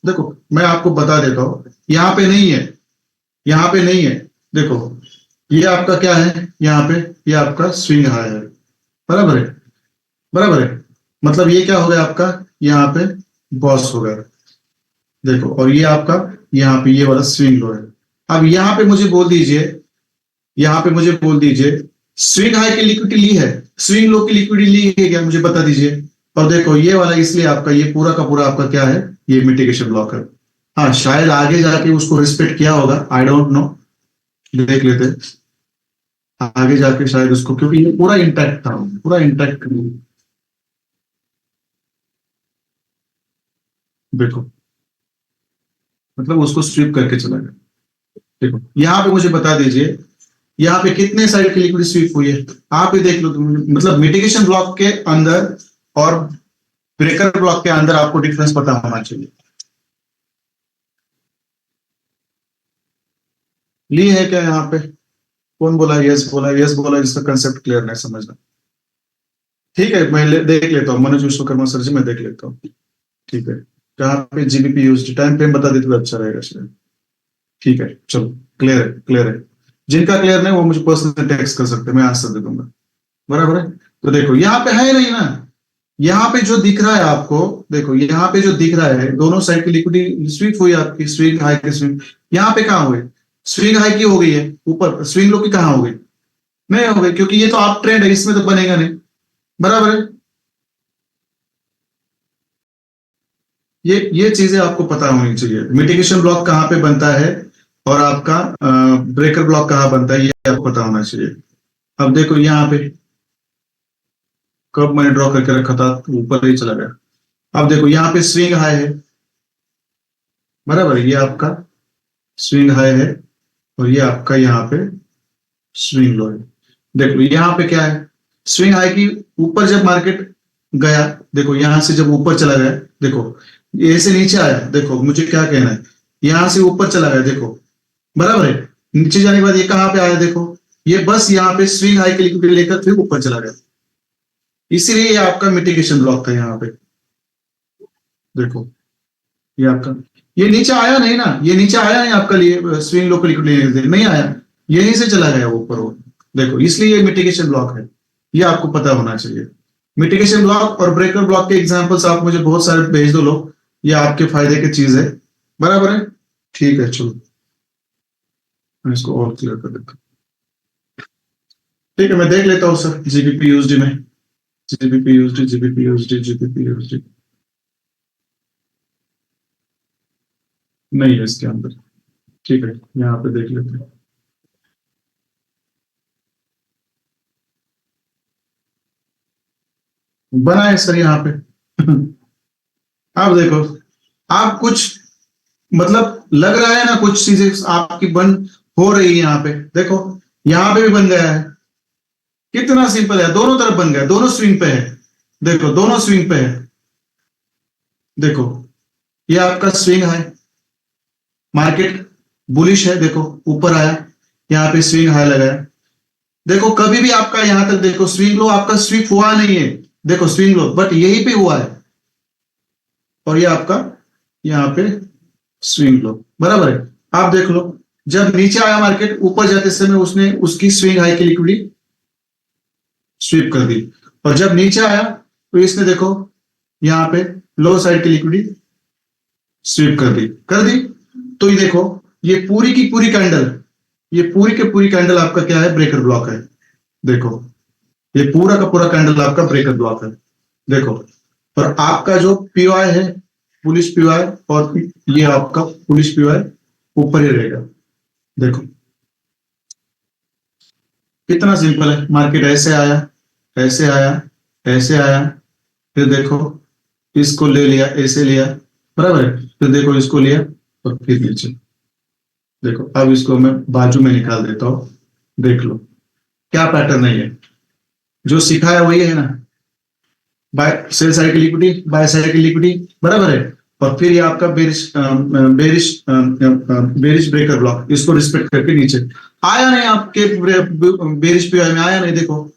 देखो मैं आपको बता देता हूं, यहाँ पे नहीं है, यहाँ पे नहीं है। देखो ये आपका क्या है, यहाँ पे ये आपका स्विंग हाई है, बराबर है, बराबर है। मतलब ये क्या हो गया आपका, यहाँ पे बॉस हो गया। देखो और ये आपका यहाँ पे ये वाला स्विंग लो है। अब यहाँ पे मुझे बोल दीजिए, यहाँ पे मुझे बोल दीजिए स्विंग हाई की लिक्विडिटी ली है, स्विंग लो की लिक्विडिटी ली है क्या, मुझे बता दीजिए। और देखो ये वाला इसलिए आपका ये पूरा का पूरा आपका क्या है, ये मिटिगेशन ब्लॉक है। हाँ शायद आगे जाके उसको रिस्पेक्ट किया होगा, आई डोंट नो, देख लेते आगे जाके शायद उसको, क्योंकि ये पूरा इंटैक्ट था, पूरा इंटैक्ट। देखो मतलब उसको स्वीप करके चला गया। देखो यहाँ पे मुझे बता दीजिए, यहाँ पे कितने साइड की लिक्विड स्वीप हुई है, आप ही देख लो। मतलब मिटिगेशन ब्लॉक के अंदर और ब्रेकर ब्लॉक के अंदर आपको डिफरेंस पता होना चाहिए। ली है क्या यहाँ पे, कौन बोला यस बोला, यस बोला, जिसका कंसेप्ट क्लियर नहीं समझना। ठीक है मैं देख लेता हूँ, मनोज विश्वकर्मा सर जी मैं देख लेता हूँ। ठीक है, कहाँ पे जीबीपी यूज टाइम फ्रेम बता देते तो अच्छा रहेगा शायद। ठीक है चलो, क्लियर है, क्लियर है। जिनका क्लियर नहीं वो मुझे पर्सनल टेक्स्ट कर सकते हैं, मैं आंसर दे दूंगा, बराबर है। तो देखो यहाँ पे है नहीं ना, यहाँ पे जो दिख रहा है आपको, देखो यहाँ पे जो दिख रहा है, दोनों साइड की लिक्विडिटी स्विंग हुई आपकी, स्विंग हाई की स्विंग, यहाँ पे कहाँ हुई, स्विंग हाई की हो गई है ऊपर, स्विंग लो की कहाँ हो गई, नहीं हो गई, क्योंकि ये तो आप ट्रेंड है, इसमें तो बनेगा नहीं, बराबर है। ये चीजें आपको पता होनी चाहिए, मिटिगेशन ब्लॉक कहाँ पे बनता है और आपका ब्रेकर ब्लॉक कहाँ बनता है, ये आपको पता होना चाहिए। अब देखो यहाँ पे कब मैंने ड्रॉ करके रखा था, ऊपर ही चला गया। अब देखो यहाँ पे स्विंग हाई है, बराबर है, ये आपका स्विंग हाई है और ये आपका यहाँ पे स्विंग लो है। देखो यहाँ पे क्या है, स्विंग हाई की ऊपर जब मार्केट गया, देखो यहां से जब ऊपर चला गया, देखो ये से नीचे आया, देखो मुझे क्या कहना है, यहां से ऊपर चला गया, देखो बराबर है। नीचे जाने के बाद ये कहां पे आया, देखो ये बस यहाँ पे स्विंग हाई के लिक्विडिटी लेकर फिर ऊपर चला गया, इसीलिए ये आपका मिटिगेशन ब्लॉक था यहाँ पे। देखो ये आपका, ये नीचे आया नहीं ना, ये नीचे आया नहीं आपका लिए स्विंग लो को लिक्विडिटी नहीं आया, यहीं से चला गया ऊपर वो। देखो इसलिए ये मिटिगेशन ब्लॉक है, ये आपको पता होना चाहिए। मिटिगेशन ब्लॉक और ब्रेकर ब्लॉक के एग्जांपल्स आप मुझे बहुत सारे भेज दो लोग, ये आपके फायदे की चीज है, बराबर है। ठीक है चलो मैं इसको और क्लियर कर देता हूँ। ठीक है मैं देख लेता हूँ सर, जीबीपी यूएसडी में, GBP USD, GBP USD, GBP USD नहीं है इसके अंदर। ठीक है यहाँ पे देख लेते हैं। बना है सर यहाँ पे आप देखो, आप कुछ मतलब लग रहा है ना, कुछ चीजें आपकी बन हो रही है यहाँ पे, देखो यहाँ पे भी बन गया है, कितना सिंपल है, दोनों तरफ बन गया, दोनों स्विंग पे है, देखो दोनों स्विंग पे है। देखो ये आपका स्विंग है, मार्केट बुलिश है, देखो ऊपर आया, यहाँ पे स्विंग हाई लगाया। देखो कभी भी आपका यहां तक देखो स्विंग लो आपका स्वीप हुआ नहीं है, देखो स्विंग लो बट यहीं पे हुआ है, और ये आपका यहाँ पे स्विंग लो, बराबर है। आप देख लो जब नीचे आया मार्केट, ऊपर जाते समय उसने उसकी स्विंग हाई की लिक्विडिटी स्वीप कर दी, और जब नीचे आया तो इसने देखो यहां पे लो साइड की लिक्विडिटी स्वीप कर दी। तो ये देखो, ये पूरी की पूरी कैंडल, ये पूरी की पूरी कैंडल आपका क्या है, ब्रेकर ब्लॉक है। देखो ये पूरा का पूरा कैंडल आपका ब्रेकर ब्लॉक है। देखो, और आपका जो पीओआई है, पुलिस पीओआई, और ये आपका पुलिस पीओआई ऊपर ही रहेगा। देखो कितना सिंपल है, मार्केट ऐसे आया, ऐसे आया, ऐसे आया, फिर देखो इसको ले लिया, ऐसे लिया, बराबर है, फिर देखो इसको लिया और फिर नीचे। देखो अब इसको मैं बाजू में निकाल देता हूं, देख लो क्या पैटर्न है। ये जो सीखा है वही है ना, बाय सेल साइड की लिक्विडिटी, बाय साइड की लिक्विडिटी, बराबर है। और फिर ये आपका bearish bearish bearish breaker block, इसको रिस्पेक्ट करके नीचे आया नहीं, आपके बेरिश पीओआई में आया नहीं। देखो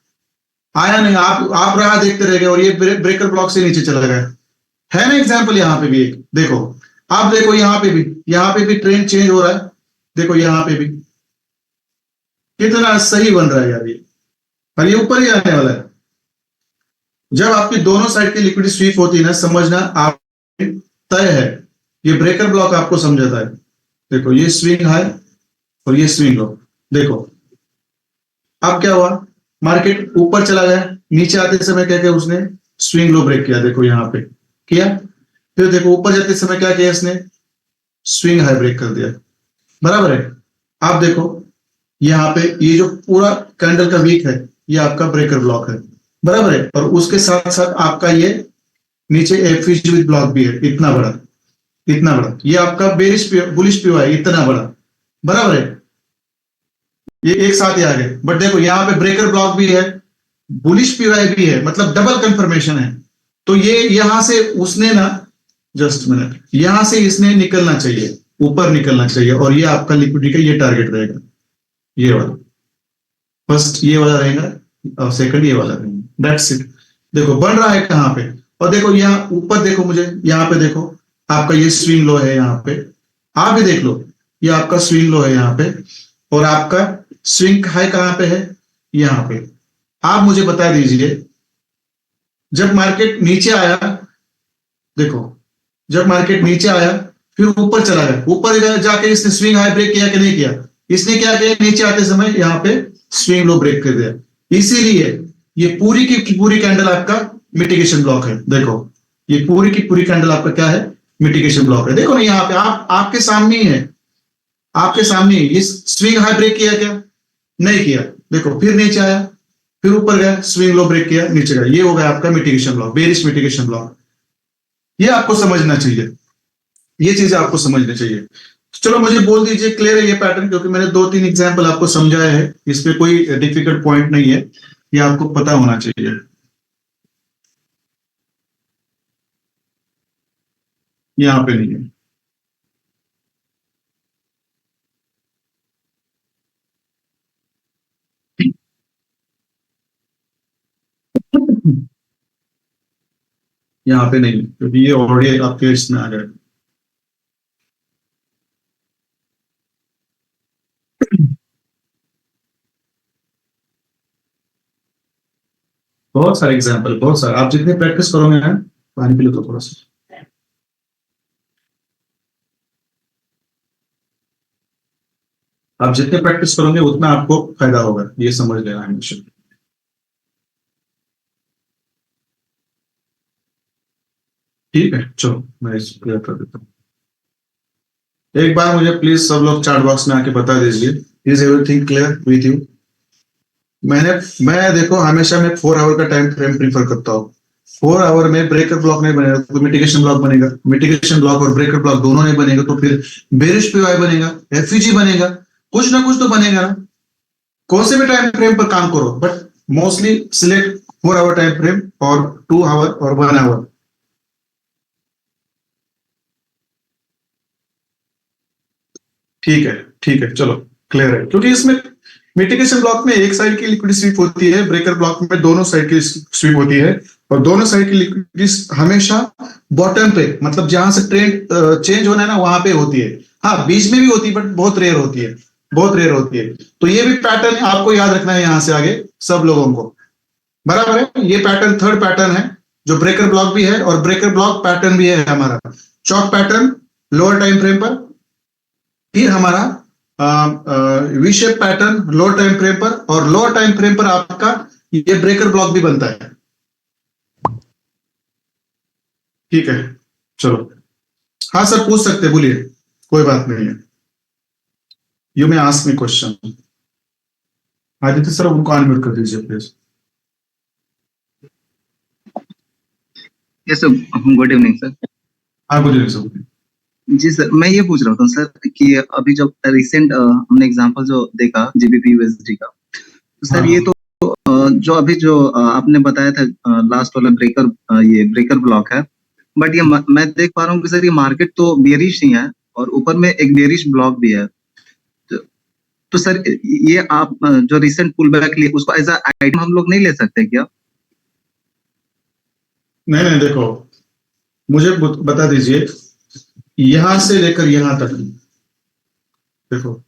आया नहीं, आप राह देखते रह गए और ये ब्रेकर ब्लॉक से नीचे चला गया है ना। एग्जांपल यहाँ पे भी एक देखो, आप देखो यहाँ पे भी ट्रेंड चेंज हो रहा है। देखो यहाँ पे भी कितना सही बन रहा है यार ये, और ये ऊपर ही आने वाला है। जब आपकी दोनों साइड की लिक्विडिटी स्वीप होती है ना, समझना आप तय है, ये ब्रेकर ब्लॉक आपको समझाता है। देखो ये स्विंग हाई और ये स्विंग लो। देखो अब क्या हुआ, मार्केट ऊपर चला गया, नीचे आते समय क्या किया उसने, स्विंग लो ब्रेक किया। देखो यहाँ पे किया, फिर देखो ऊपर जाते समय क्या किया इसने, स्विंग हाई ब्रेक कर दिया, बराबर है। आप देखो यहाँ पे ये जो पूरा कैंडल का वीक है, ये आपका ब्रेकर ब्लॉक है, बराबर है। और उसके साथ साथ आपका ये नीचे एफिश विद ब्लॉक भी है, इतना बड़ा, इतना बड़ा। ये आपका बेरिश बुलिश पीओआई इतना बड़ा, बराबर है। ये एक साथ ही आ गए, बट देखो यहाँ पे ब्रेकर ब्लॉक भी है, बुलिश पीओआई भी है, मतलब डबल कंफर्मेशन है। तो ये यहां से उसने ना, जस्ट मिनट, यहां से इसने निकलना चाहिए, ऊपर निकलना चाहिए, और ये आपका लिक्विडिटी का ये टारगेट रहेगा, ये वाला। फर्स्ट ये वाला रहेगा और सेकंड ये वाला रहेगा, दैट्स इट। देखो बन रहा है कहां पे, और देखो यहाँ ऊपर देखो, मुझे यहाँ पे देखो आपका ये स्विंग लो है, यहाँ पे आप भी देख लो, ये आपका स्विंग लो है यहाँ पे, और आपका स्विंग हाई कहां पे है, यहाँ पे। आप मुझे बता दीजिए, जब मार्केट नीचे आया, देखो जब मार्केट नीचे आया फिर ऊपर चला गया, ऊपर जाके इसने स्विंग हाई ब्रेक किया कि नहीं किया, इसने क्या किया, नीचे आते समय यहाँ पे स्विंग लो ब्रेक कर दिया। इसीलिए ये पूरी की पूरी कैंडल आपका मिटिगेशन ब्लॉक है। देखो ये पूरी की पूरी कैंडल आपका क्या है, मिटिगेशन ब्लॉक है। देखो ना यहाँ पे आपके सामने ही है, आपके सामने ही। इस स्विंग हाई ब्रेक किया क्या, नहीं किया। देखो फिर नीचे आया, फिर ऊपर गया, स्विंग लो ब्रेक किया, नीचे गया, ये हो गया आपका mitigation block, bearish mitigation block. ये आपको समझना चाहिए, ये चीजें आपको समझनी चाहिए। चलो मुझे बोल दीजिए क्लियर है ये पैटर्न, क्योंकि मैंने 2-3 एग्जांपल आपको समझाया है, इस पे कोई डिफिकल्ट पॉइंट नहीं है, ये आपको पता होना चाहिए। यहाँ पे नहीं है। यहाँ पे नहीं है, क्योंकि ये ऑडियो आपके इसमें आ गया। बहुत सारे एग्जाम्पल, बहुत सारे, आप जितने प्रैक्टिस करोगे ना, पानी पी लो तो थोड़ा सा। आप जितने प्रैक्टिस करोगे उतना आपको फायदा होगा, ये समझ लेना हमेशा। ठीक है, चलो मैं इसको क्लियर कर देता हूँ। एक बार मुझे प्लीज सब लोग चैट बॉक्स में आके बता दीजिए, is everything clear with you. मैंने मैं देखो हमेशा मैं 4 आवर का टाइम फ्रेम प्रीफर करता हूँ। 4 आवर में ब्रेकर ब्लॉक नहीं बनेगा तो मिटिगेशन ब्लॉक बनेगा, मिटिगेशन ब्लॉक और ब्रेकर ब्लॉक दोनों नहीं बनेगा तो फिर बेरिश पीओआई बनेगा, एफईजी बनेगा, कुछ ना कुछ तो बनेगा ना। कौन से भी टाइम फ्रेम पर काम करो, but mostly select 4 hour time frame और 2 आवर और 1 आवर। ठीक है, ठीक है, चलो क्लियर है, क्योंकि इसमें मिटिगेशन ब्लॉक में एक साइड की लिक्विडिटी स्वीप होती है, ब्रेकर ब्लॉक में दोनों साइड की स्वीप होती है, और दोनों साइड की लिक्विडिटी हमेशा बॉटम पे, मतलब जहां से ट्रेंड चेंज होना है ना वहां पे होती है। हाँ बीच में भी होती है बट बहुत रेयर होती है, बहुत रेयर होती है। तो ये भी पैटर्न आपको याद रखना है यहां से आगे सब लोगों को, बराबर है। ये पैटर्न थर्ड पैटर्न है जो ब्रेकर ब्लॉक भी है और ब्रेकर ब्लॉक पैटर्न भी है हमारा। चौक पैटर्न लोअर टाइम फ्रेम पर, फिर हमारा V shape pattern lower time frame पर, और लोअर टाइम फ्रेम पर आपका ये ब्रेकर ब्लॉक भी बनता है। ठीक है, चलो। हाँ सर पूछ सकते, बोलिए, कोई बात नहीं है। You may ask me question. Aditya sir उनको अनम्यूट कर दीजिए please. Yes sir, good evening sir. हाँ गुड इवनिंग सर। जी सर, मैं ये पूछ रहा था सर कि अभी जो रिसेंट हमने एग्जांपल जो देखा जीबीपी यूएसडी का, तो सर हाँ ये तो जो अभी जो आपने बताया था लास्ट वाला ब्रेकर, ये ब्रेकर ब्लॉक है, बट ये मैं देख पा रहा हूँ कि सर ये मार्केट तो बेरिश ही है और ऊपर में एक बेरिश ब्लॉक भी है। तो सर ये आप जो रिसेंट पुल बैक लिए उसको एज आइटम हम लोग नहीं ले सकते क्या? नहीं नहीं, देखो मुझे बता दीजिए, यहां से लेकर यहां तक, देखो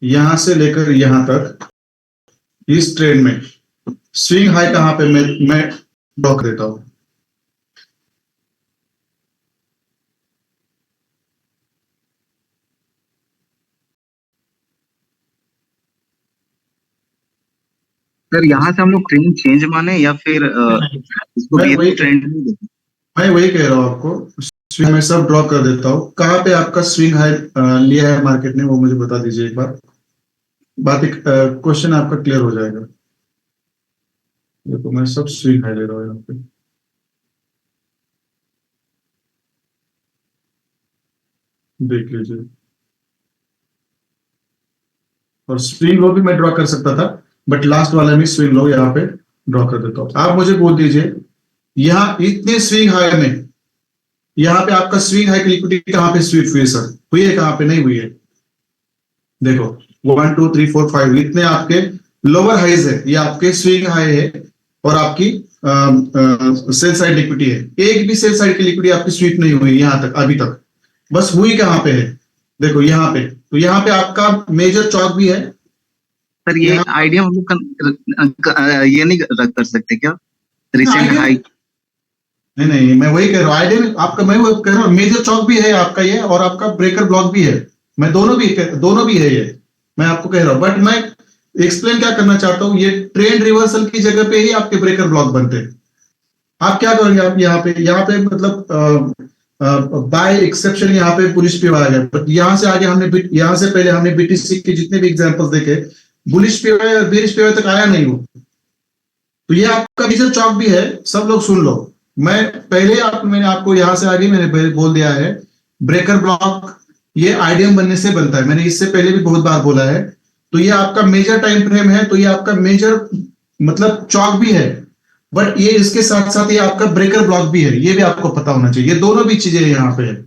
यहां से लेकर यहां तक इस ट्रेड में स्विंग हाई कहां पे मैं ब्लॉक देता हूं। सर यहाँ से हम लोग ट्रेंड चेंज माने या फिर इसको मैं वही ट्रेंड मैं वही कह रहा हूं आपको, स्विंग में सब ड्रॉ कर देता हूं। कहां पे आपका स्विंग हाई लिया है मार्केट ने वो मुझे बता दीजिए एक बार, बात एक क्वेश्चन आपका क्लियर हो जाएगा। देखो मैं सब स्विंग हाई ले रहा हूं यहाँ पे, देख लीजिए। और स्विंग लो भी मैं ड्रॉ कर सकता था बट लास्ट वाले में स्विंग लो यहाँ पे ड्रॉ कर देता हूं। आप मुझे बोल दीजिए, यहाँ इतने स्विंग हाई में यहाँ पे आपका स्विंग हाई की लिक्विडिटी कहां पे स्वीप हुई है सर? हुई है कहां पे? नहीं हुई है। देखो 1 2 3 4 5 इतने आपके लोअर हाइज है, ये आपके स्विंग हाई है और आपकी सेल साइड लिक्विडिटी है। एक भी सेल साइड की लिक्विडिटी आपकी स्वीप नहीं हुई यहां तक अभी तक। बस हुई कहां पे है? देखो यहाँ पे। तो यहाँ पे आपका मेजर चौक भी है। सर ये आइडिया हम लोग ये नहीं रख कर सकते क्या रिसेंट हाई? नहीं नहीं, मैं वही कह रहा हूँ, आइडिया आपका मैं वो कह रहा हूँ, मेजर चौक भी है आपका ये और आपका ब्रेकर ब्लॉक भी है। मैं दोनों भी है ये, मैं आपको कह रहा हूँ। बट मैं एक्सप्लेन क्या करना चाहता हूँ, ये ट्रेंड रिवर्सल की जगह पे ही आपके ब्रेकर ब्लॉक बनते हैं। आप क्या करेंगे, आप यहाँ पे मतलब बाय एक्सेप्शन यहाँ पे बुलिश पे आ गया, बट यहाँ से आगे हमने यहाँ से पहले हमने बीटीसी के जितने भी एग्जांपल्स देखे, बुलिश पे और बेरिश पे तक आया नहीं वो। तो ये आपका मेजर चौक भी है, सब लोग सुन लो। मैं पहले मैंने आपको यहाँ से आगे मैंने बोल दिया है, ब्रेकर ब्लॉक ये आईडीएम बनने से बनता है, मैंने इससे पहले भी बहुत बार बोला है। तो ये आपका मेजर टाइम फ्रेम है, तो ये आपका मेजर मतलब चौक भी है, बट ये इसके साथ साथ ये आपका ब्रेकर ब्लॉक भी है, ये भी आपको पता होना चाहिए। ये दोनों भी चीजें यहाँ पे है,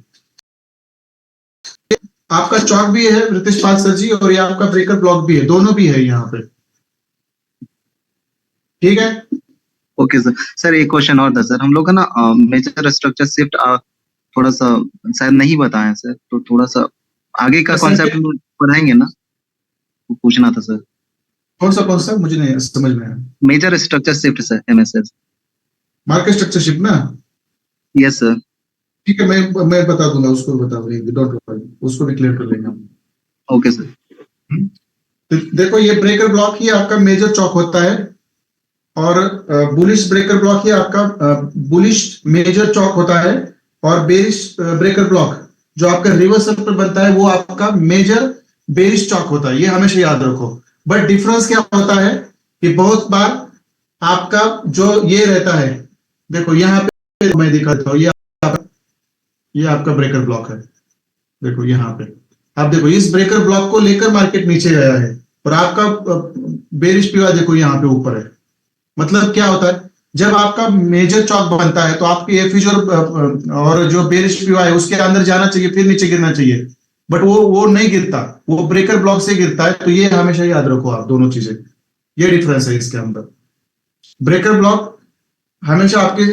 आपका चौक भी है रितेश पाल सर जी, और ये आपका ब्रेकर ब्लॉक भी है, दोनों भी है यहाँ पे। ठीक है, ओके सर। सर एक क्वेश्चन और था सर, हम लोग का ना मेजर स्ट्रक्चर शिफ्ट थोड़ा सा शायद नहीं बताए सर, तो थोड़ा सा आगे का कॉन्सेप्ट पढ़ाएंगे ना, वो पूछना था सर। कौन सा मुझे नहीं समझ में आया। Major structure shift sir, MSS. Market structure shift ना? Yes sir. ठीक है, मैं बता दूंगा, उसको बता देंगे, डोंट वरी, उसको भी क्लियर कर लेंगे हम। Okay sir. तो देखो ये ब्रेकर ब्लॉक ही आपका मेजर चौक होता है, और बुलिश ब्रेकर ब्लॉक ही आपका बुलिश मेजर चौक होता है, और बेरिश ब्रेकर ब्लॉक जो आपका रिवर्सल पर बनता है वो आपका मेजर बेरिश चौक होता है। ये हमेशा याद रखो। बट डिफरेंस क्या होता है कि बहुत बार आपका जो ये रहता है, देखो यहाँ पे मैं दिखाता हूँ, ये आपका ब्रेकर ब्लॉक है। देखो यहाँ पे आप देखो, इस ब्रेकर ब्लॉक को लेकर मार्केट नीचे गया है, और आपका बेरिश पीवा देखो यहाँ पे ऊपर है। मतलब क्या होता है, जब आपका मेजर चौक बनता है तो आपकी एफिज और जो बेरिश पीवा है उसके अंदर जाना चाहिए, फिर नीचे गिरना चाहिए, बट वो नहीं गिरता, वो ब्रेकर ब्लॉक से गिरता है। तो ये हमेशा याद रखो आप, दोनों चीजें, ये डिफरेंस है इसके अंदर। ब्रेकर ब्लॉक हमेशा आपके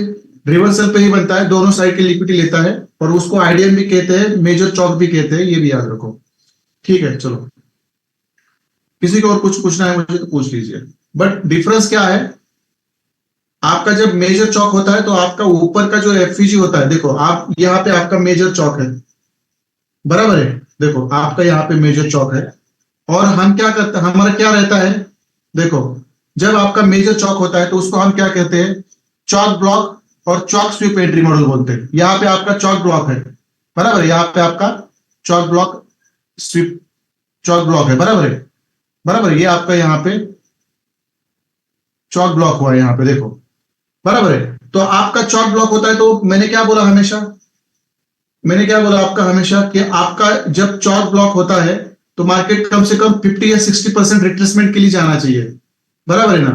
रिवर्सल पे ही बनता है, दोनों साइड की लिक्विडिटी लेता है, और उसको आइडियन भी कहते हैं, मेजर चौक भी कहते हैं, ये भी याद रखो। ठीक है, चलो किसी को और कुछ पूछना है मुझे तो पूछ लीजिए। बट डिफरेंस क्या है, आपका जब मेजर चौक होता है तो आपका ऊपर का जो एफईजी होता है, देखो आप यहाँ पे आपका मेजर चौक है, बराबर है, देखो आपका यहाँ पे मेजर चौक है, और हम क्या करते हैं, हमारा क्या रहता है, देखो जब आपका मेजर चौक होता है तो उसको हम क्या कहते हैं, चौक ब्लॉक और चौक स्वीप एंट्री मॉडल बोलते हैं। यहाँ पे आपका चौक ब्लॉक है, बराबर है, यहाँ पे आपका चौक ब्लॉक स्वीप चौक ब्लॉक है, बराबर है, बराबर है, ये आपका यहाँ पे चौक ब्लॉक हुआ है, यहाँ पे देखो, बराबर है। तो आपका चौक ब्लॉक होता है तो मैंने क्या बोला हमेशा, मैंने क्या बोला आपका हमेशा कि आपका जब चौक ब्लॉक होता है तो मार्केट कम से कम 50 या 60% रिट्रेसमेंट के लिए जाना चाहिए, बराबर है ना,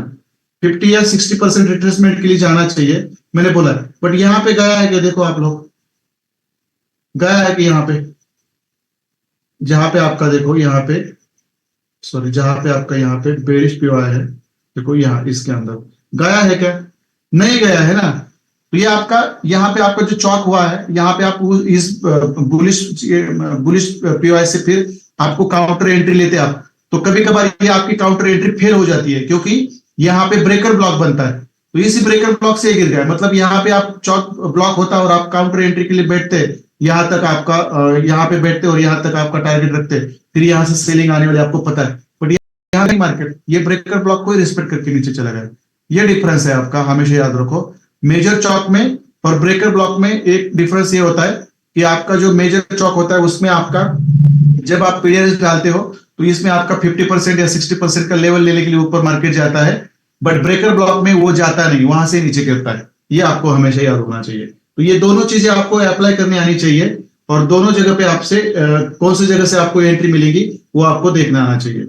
50 या 60% रिट्रेसमेंट के लिए जाना चाहिए, मैंने बोला। बट यहां पे गया है कि देखो आप लोग, गया है कि यहाँ पे, जहां पे आपका देखो यहाँ पे, सॉरी जहां पे आपका यहाँ पे बेरिश पी आया है, देखो यहाँ इसके अंदर गया है क्या, नहीं गया है ना। तो ये आपका यहाँ पे आपका जो चौक हुआ है, यहाँ पे आप इस बुलिश बुलिश पीओआई से फिर आपको काउंटर एंट्री लेते हैं आप, तो कभी कभार ये आपकी काउंटर एंट्री फेल हो जाती है, क्योंकि यहाँ पे ब्रेकर ब्लॉक बनता है, तो इसी ब्रेकर ब्लॉक से गिर गया, मतलब यहाँ पे आप चौक ब्लॉक होता है और आप काउंटर एंट्री के लिए बैठते हैं, यहाँ तक आपका यहाँ पे बैठते और यहाँ तक आपका टारगेट रखते हैं, फिर यहाँ से सेलिंग आने वाली आपको पता है, बट यहाँ नहीं, मार्केट ये ब्रेकर ब्लॉक को रिस्पेक्ट करके नीचे चला गया। ये डिफरेंस है आपका, हमेशा याद रखो। मेजर चौक में और ब्रेकर ब्लॉक में एक डिफरेंस ये होता है कि आपका जो मेजर चौक होता है उसमें आपका जब आप पीडीआरएस डालते हो तो इसमें आपका 50% या 60% का लेवल लेने के लिए ऊपर मार्केट जाता है, बट ब्रेकर ब्लॉक में वो जाता नहीं, वहां से नीचे गिरता है। ये आपको हमेशा याद होना चाहिए। तो ये दोनों चीजें आपको अप्लाई करने आनी चाहिए, और दोनों जगह पे आपसे कौन सी जगह से आपको एंट्री मिलेगी वो आपको देखना आना चाहिए,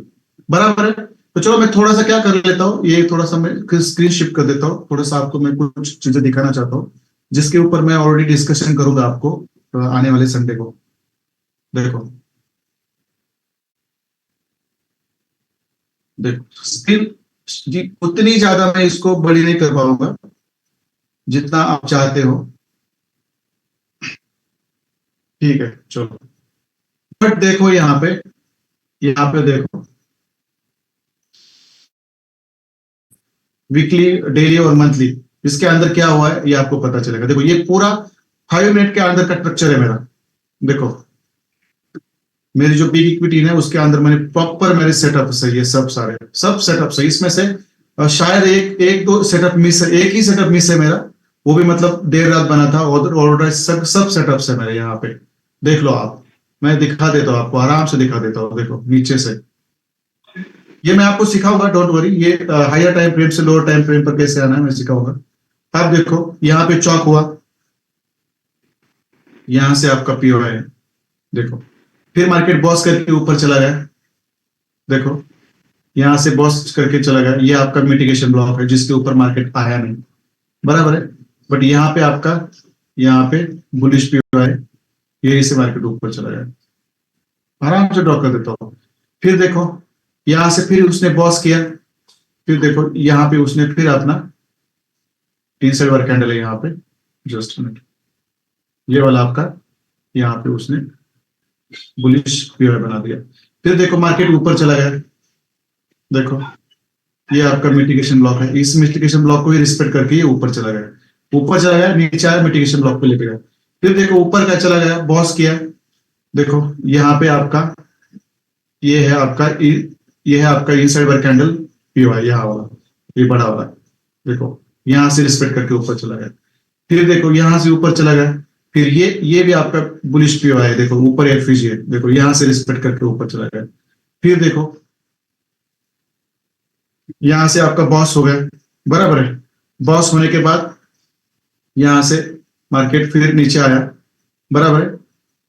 बराबर है। तो चलो मैं थोड़ा सा क्या कर लेता हूँ, ये थोड़ा सा मैं स्क्रीन शिफ्ट कर देता हूँ, थोड़ा सा आपको मैं कुछ चीजें दिखाना चाहता हूँ जिसके ऊपर मैं ऑलरेडी डिस्कशन करूंगा आपको आने वाले संडे को। देखो देखो स्क्रीन जी उतनी ज्यादा मैं इसको बड़ी नहीं कर पाऊंगा जितना आप चाहते हो, ठीक है चलो। बट देखो यहाँ पे देखो वीकली, डेली और मंथली, इसके अंदर क्या हुआ है ये आपको पता चलेगा। देखो ये पूरा 5 मिनट के अंदर का स्ट्रक्चर है मेरा, देखो मेरी जो बिग इक्विटी है उसके अंदर मैंने प्रॉपर मेरे सेटअप है, ये सब सारे सब सेटअप है, इसमें से शायद एक दो सेटअप मिस है, एक ही सेटअप मिस है मेरा, वो भी मतलब देर रात बना था, और सब सेटअप है मेरे यहाँ पे, देख लो आप, मैं दिखा देता हूँ आपको, आराम से दिखा देता हूँ, देखो नीचे से, ये मैं आपको सिखाऊंगा, डोंट वरी, ये हायर टाइम फ्रेम से लोअर टाइम फ्रेम पर कैसे आना है मैं सिखाऊंगा। आप देखो यहाँ पे चौक हुआ, यहां से आपका पीओ है, देखो फिर मार्केट बॉस करके ऊपर चला गया, देखो यहां से बॉस करके चला गया, ये आपका मिटिगेशन ब्लॉक है जिसके ऊपर मार्केट आया नहीं, बराबर है। बट यहाँ पे आपका यहाँ पे बुलिश पीओ है, ये से मार्केट ऊपर चला गया, आराम से ड्रॉ कर देता हूँ। फिर देखो यहां से फिर उसने बॉस किया, फिर देखो यहाँ पे उसने फिर अपना इनसाइड वाला कैंडल है यहाँ पे, जस्ट मिनट, ये वाला आपका यहाँ पे उसने बुलिश पीओ बना दिया, फिर देखो मार्केट ऊपर चला गया, देखो ये आपका मिटिगेशन ब्लॉक है, इस मिटिगेशन ब्लॉक को ही रिस्पेक्ट करके ये ऊपर चला गया, ऊपर चला गया, नीचे आया, मिटिगेशन ब्लॉक पे लेके गया, फिर देखो ऊपर क्या चला गया, बॉस किया, देखो यहाँ पे आपका ये है आपका इनसाइड वाला कैंडल पीओआई, यहाँ वाला, ये बड़ा वाला, देखो यहां से रिस्पेक्ट करके ऊपर चला गया, फिर देखो यहां से ऊपर चला गया, फिर ये भी आपका बुलिश पीओआई है, देखो ऊपर एफईजी है, देखो यहां से रिस्पेक्ट करके ऊपर चला गया, फिर देखो यहां से आपका बॉस हो गया, बराबर है, बॉस होने के बाद यहां से मार्केट फिर नीचे आया, बराबर है,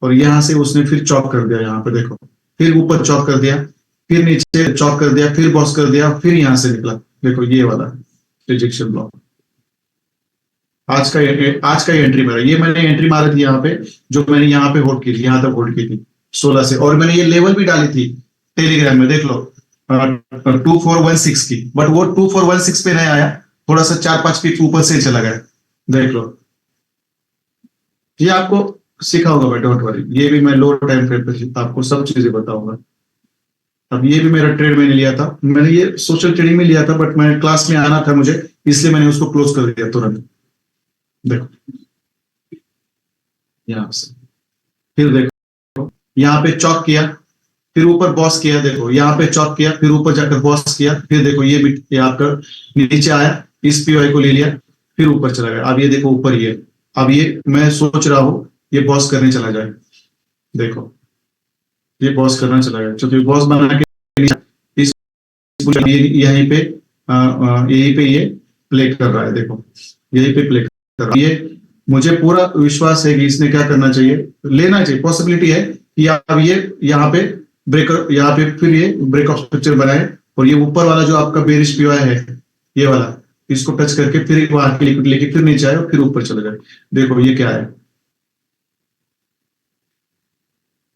और यहां से उसने फिर चॉक कर दिया, यहाँ पे देखो फिर ऊपर चॉक कर दिया, फिर नीचे चॉक कर दिया, फिर बॉस कर दिया, फिर यहां से निकला, देखो ये वाला रिजेक्शन ब्लॉक, आज का एंट्री मारा, ये मैंने एंट्री मारी थी यहाँ पे, जो मैंने यहाँ पे होल्ड की थी, यहाँ तक होल्ड की थी 16 से, और मैंने ये लेवल भी डाली थी टेलीग्राम में, देख लो 2416 की, बट वो 2416 पे नहीं आया, थोड़ा सा 4-5 पिप ऊपर से चला गया, देख लो ये आपको सिखाऊंगा मैं, डोंट वरी। ये भी मैं लो टाइम फ्रेम पे आपको सब चीजें बताऊंगा। अब ये भी मेरा ट्रेड मैंने लिया था, मैंने ये सोशल ट्रेडिंग में लिया था, बट मैं क्लास में आना था मुझे, इसलिए मैंने उसको क्लोज कर दिया तुरंत। देखो यहाँ से, फिर देखो यहाँ पे चॉक किया, फिर ऊपर बॉस किया, देखो यहाँ पे चॉक किया, फिर ऊपर जाकर बॉस किया, फिर देखो ये आपका नीचे आया, इस पीओआई को ले लिया, फिर ऊपर चला गया। अब ये देखो ऊपर ही है। अब ये मैं सोच रहा हूं ये बॉस करने चला जाए। देखो ये बॉस करना चला गया, क्योंकि बॉस बना के इस यहीं पे यहीं पे ये प्ले कर रहा है। देखो यहीं पे प्ले कर रहा है ये। मुझे पूरा विश्वास है कि इसने क्या करना चाहिए, लेना चाहिए, पॉसिबिलिटी है कि अब ये यहाँ पे ब्रेकर, यहाँ पे फिर ये ब्रेक ऑफ स्ट्रक्चर बनाए, और ये ऊपर वाला जो आपका बेरिश पीओआई है ये वाला, इसको टच करके फिर वहां की लिक्विड लेके फिर नीचे आए और फिर ऊपर चले जाए। देखो ये क्या है,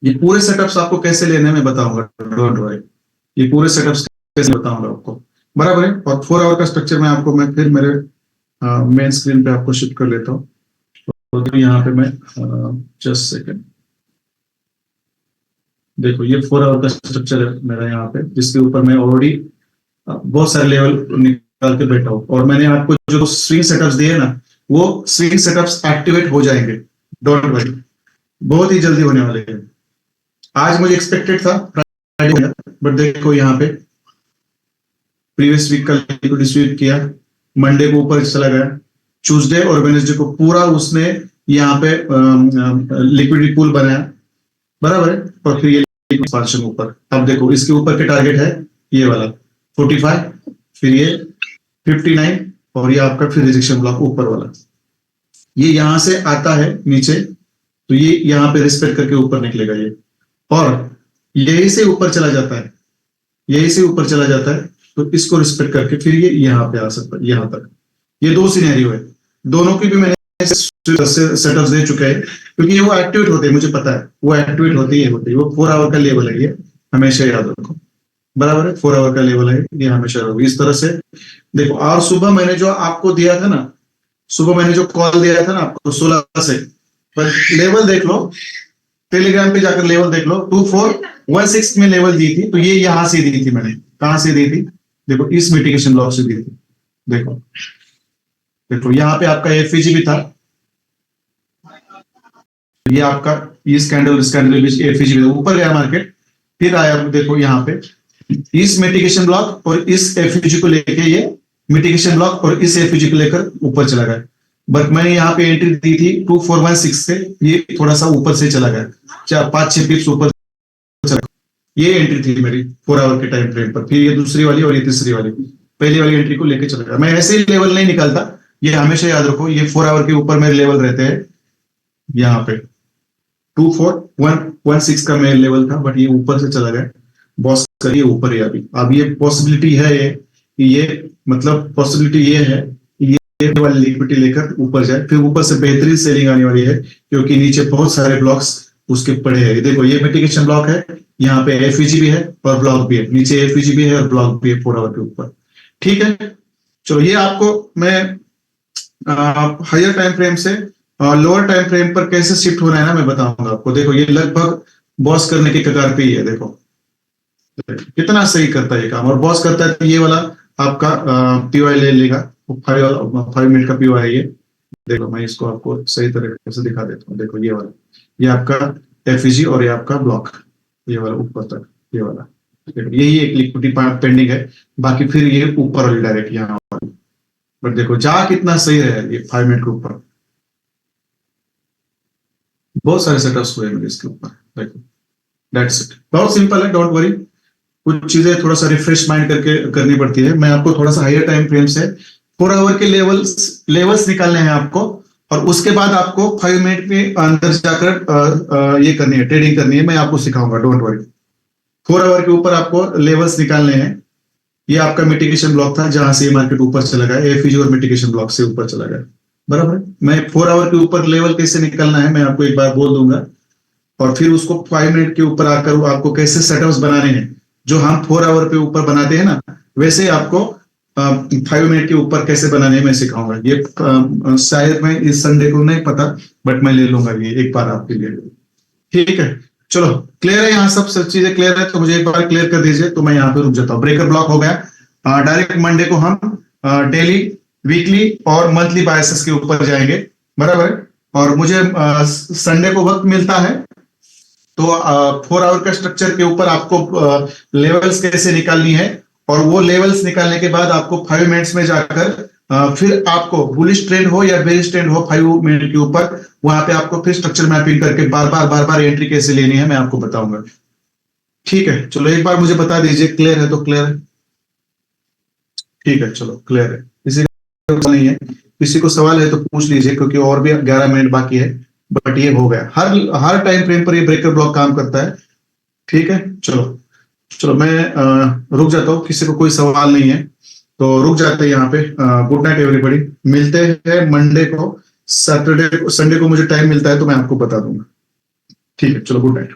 ये पूरे सेटअप्स आपको कैसे लेने में बताऊंगा, डोंट वरी। ये पूरे सेटअप्स कैसे बताऊंगा आपको, बराबर है। और 4 आवर का स्ट्रक्चर मैं आपको, मैं फिर मेरे मेन स्क्रीन पे आपको शिफ्ट कर लेता हूँ। तो यहाँ पे मैं जस्ट सेकंड, देखो ये 4 आवर का स्ट्रक्चर है मेरा यहाँ पे, जिसके ऊपर मैं ऑलरेडी बहुत सारे लेवल निकाल के बैठा हूँ। और मैंने आपको जो स्विंग सेटअप्स दिए ना, वो स्विंग सेटअप्स एक्टिवेट हो जाएंगे, डोंट वरी, बहुत ही जल्दी होने वाले हैं। आज मुझे एक्सपेक्टेड था फ्राइडे, बट देखो यहाँ पे प्रीवियस वीक का लिक्विड स्वीप किया, मंडे को ऊपर चला गया, ट्यूसडे और वेडनेसडे को पूरा उसने यहाँ पे लिक्विडिटी पूल बनाया, बराबर है। और फिर ये एक्सपांशन ऊपर, अब देखो इसके ऊपर के टारगेट है ये वाला 45, फिर ये 59, और ये आपका फिर रिजेक्शन ब्लॉक ऊपर वाला। ये यहां से आता है नीचे, तो ये यहाँ पे रिस्पेक्ट करके ऊपर निकलेगा ये, और यही से ऊपर चला जाता है, यही से ऊपर चला जाता है, तो इसको रिस्पेक्ट करके फिर ये यहाँ पे आ सकता है, यहाँ तक। ये दो सिनेरियो है, दोनों की भी मैंने सेटअप्स दे चुके हैं, क्योंकि ये वो एक्टिवेट होते हैं, मुझे पता है वो एक्टिवेट होती है, वो 4 आवर का लेवल है, ये हमेशा याद रखो, बराबर है। 4 आवर का लेवल है ये, हमेशा रखो इस तरह से। देखो और सुबह मैंने जो आपको दिया था ना, सुबह मैंने जो कॉल दिया था ना आपको 16 से, पर लेवल देख लो, टेलीग्राम पे जाकर लेवल देख लो, 2416 में लेवल दी थी, तो ये यहां से दी थी मैंने, कहां से दी थी, देखो इस मिटिगेशन ब्लॉक से दी थी। देखो देखो यहाँ पे आपका एफईजी भी था, ये आपका इस कैंडल बीच एफईजी भी ऊपर गया मार्केट, फिर आया देखो यहाँ पे इस मिटिगेशन ब्लॉक और इस एफईजी को लेके, ये मिटिगेशन ब्लॉक और इस एफईजी को लेकर ऊपर चला गया। बट मैंने यहाँ पे एंट्री दी थी 2416 से, ये थोड़ा सा ऊपर से चला गया, 5-6 पिप्स ऊपर चला, ये एंट्री थी मेरी 4 आवर के टाइम फ्रेम पर। फिर ये दूसरी वाली और ये तीसरी वाली, पहली वाली एंट्री को लेके चला गया। मैं ऐसे ही लेवल नहीं निकालता, ये हमेशा याद रखो, ये 4 आवर के ऊपर मेरे लेवल रहते हैं। यहाँ पे 24116 का मेरा लेवल था, बट ये ऊपर से चला गया, बॉस करिए ऊपर ही। अभी अब ये पॉसिबिलिटी है, ये मतलब पॉसिबिलिटी ये है ये वाली लिक्विडिटी लेकर ऊपर जाए, फिर ऊपर से बेहतरीन सेलिंग आने वाली है, क्योंकि नीचे बहुत सारे ब्लॉक्स उसके पड़े हैं। देखो ये मिटिगेशन ब्लॉक है, यहाँ पे एफईजी भी है और ब्लॉक भी है, नीचे एफईजी भी है और ब्लॉक भी है 4 आवर के ऊपर, ठीक है। चलो ये आपको मैं हायर टाइम फ्रेम से लोअर टाइम फ्रेम पर कैसे शिफ्ट होना है ना, मैं बताऊंगा आपको। देखो ये लगभग बॉस करने की कगार पे ही है, देखो कितना सही करता है ये काम, और बॉस करता है तो ये वाला आपका पीओआई ले लेगा, 5 मिनट का पीओआई है ये। देखो मैं इसको आपको सही तरीके से दिखा देता हूँ। देखो ये वाला, ये आपका एफईजी और ये आपका ब्लॉक, ये वाला ऊपर तक, ये वाला यही एक लिक्विडिटी पेंडिंग है, बाकी फिर ये ऊपर वाली डायरेक्ट यहाँ वाली। बट देखो जा कितना सही है ये 5 मिनट के ऊपर, बहुत सारे सेटअप्स हुए मेरे इसके ऊपर। देखो दैट्स इट, बहुत सिंपल है, डोंट वरी। कुछ चीजें थोड़ा सा रिफ्रेश माइंड करके करनी पड़ती है। मैं आपको थोड़ा सा हायर टाइम फ्रेम से 4 आवर के लेवल्स निकालने हैं आपको, और उसके बाद आपको 5 मिनट में अंदर जाकर ये करनी है, ट्रेडिंग करनी है, मैं आपको सिखाऊंगा, डोंट वरी। 4 आवर के ऊपर आपको लेवल्स निकालने हैं। ये आपका मिटिगेशन ब्लॉक था, जहां से मार्केट ऊपर चला गया, एफईजी और मिटिगेशन ब्लॉक से ऊपर चला गया, बराबर। मैं 4 आवर के ऊपर लेवल कैसे निकलना है मैं आपको एक बार बोल दूंगा, और फिर उसको 5 मिनट के ऊपर आकर आपको कैसे सेटअप्स बनाने हैं, जो हम 4 आवर पे ऊपर बनाते हैं ना, वैसे आपको 5 मिनट के ऊपर कैसे बनाने मैं सिखाऊंगा। ये शायद मैं इस संडे को नहीं पता, बट मैं ले लूंगा ये एक बार आपके लिए। ठीक है, चलो क्लियर है, यहाँ सब चीजें क्लियर है तो मुझे एक बार क्लियर कर दीजिए, तो मैं यहाँ पे रुक जाता हूँ। ब्रेकर ब्लॉक हो गया। डायरेक्ट मंडे को हम डेली, वीकली और मंथली बायसेस के ऊपर जाएंगे, बराबर है। और मुझे संडे को वक्त मिलता है, तो 4 आवर का स्ट्रक्चर के ऊपर आपको लेवल्स कैसे निकालनी है, और वो लेवल्स निकालने के बाद आपको 5 मिनट्स में जाकर फिर आपको बुलिश ट्रेंड हो या बेरिश ट्रेंड हो 5 मिनट के ऊपर, वहां पे आपको फिर स्ट्रक्चर मैपिंग करके बार बार एंट्री कैसे लेनी है मैं आपको बताऊंगा। ठीक है, चलो एक बार मुझे बता दीजिए, क्लियर है तो क्लियर है। ठीक है, चलो क्लियर है, किसी को नहीं है, किसी को सवाल है तो पूछ लीजिए, क्योंकि और भी 11 मिनट बाकी है, बट ये हो गया। हर टाइम फ्रेम पर ये ब्रेकर ब्लॉक काम करता है। ठीक है, चलो मैं रुक जाता हूँ, किसी को कोई सवाल नहीं है तो रुक जाते हैं यहाँ पे। गुड नाइट एवरीबॉडी, मिलते हैं मंडे को, सैटरडे संडे को मुझे टाइम मिलता है तो मैं आपको बता दूंगा। ठीक है, चलो गुड नाइट।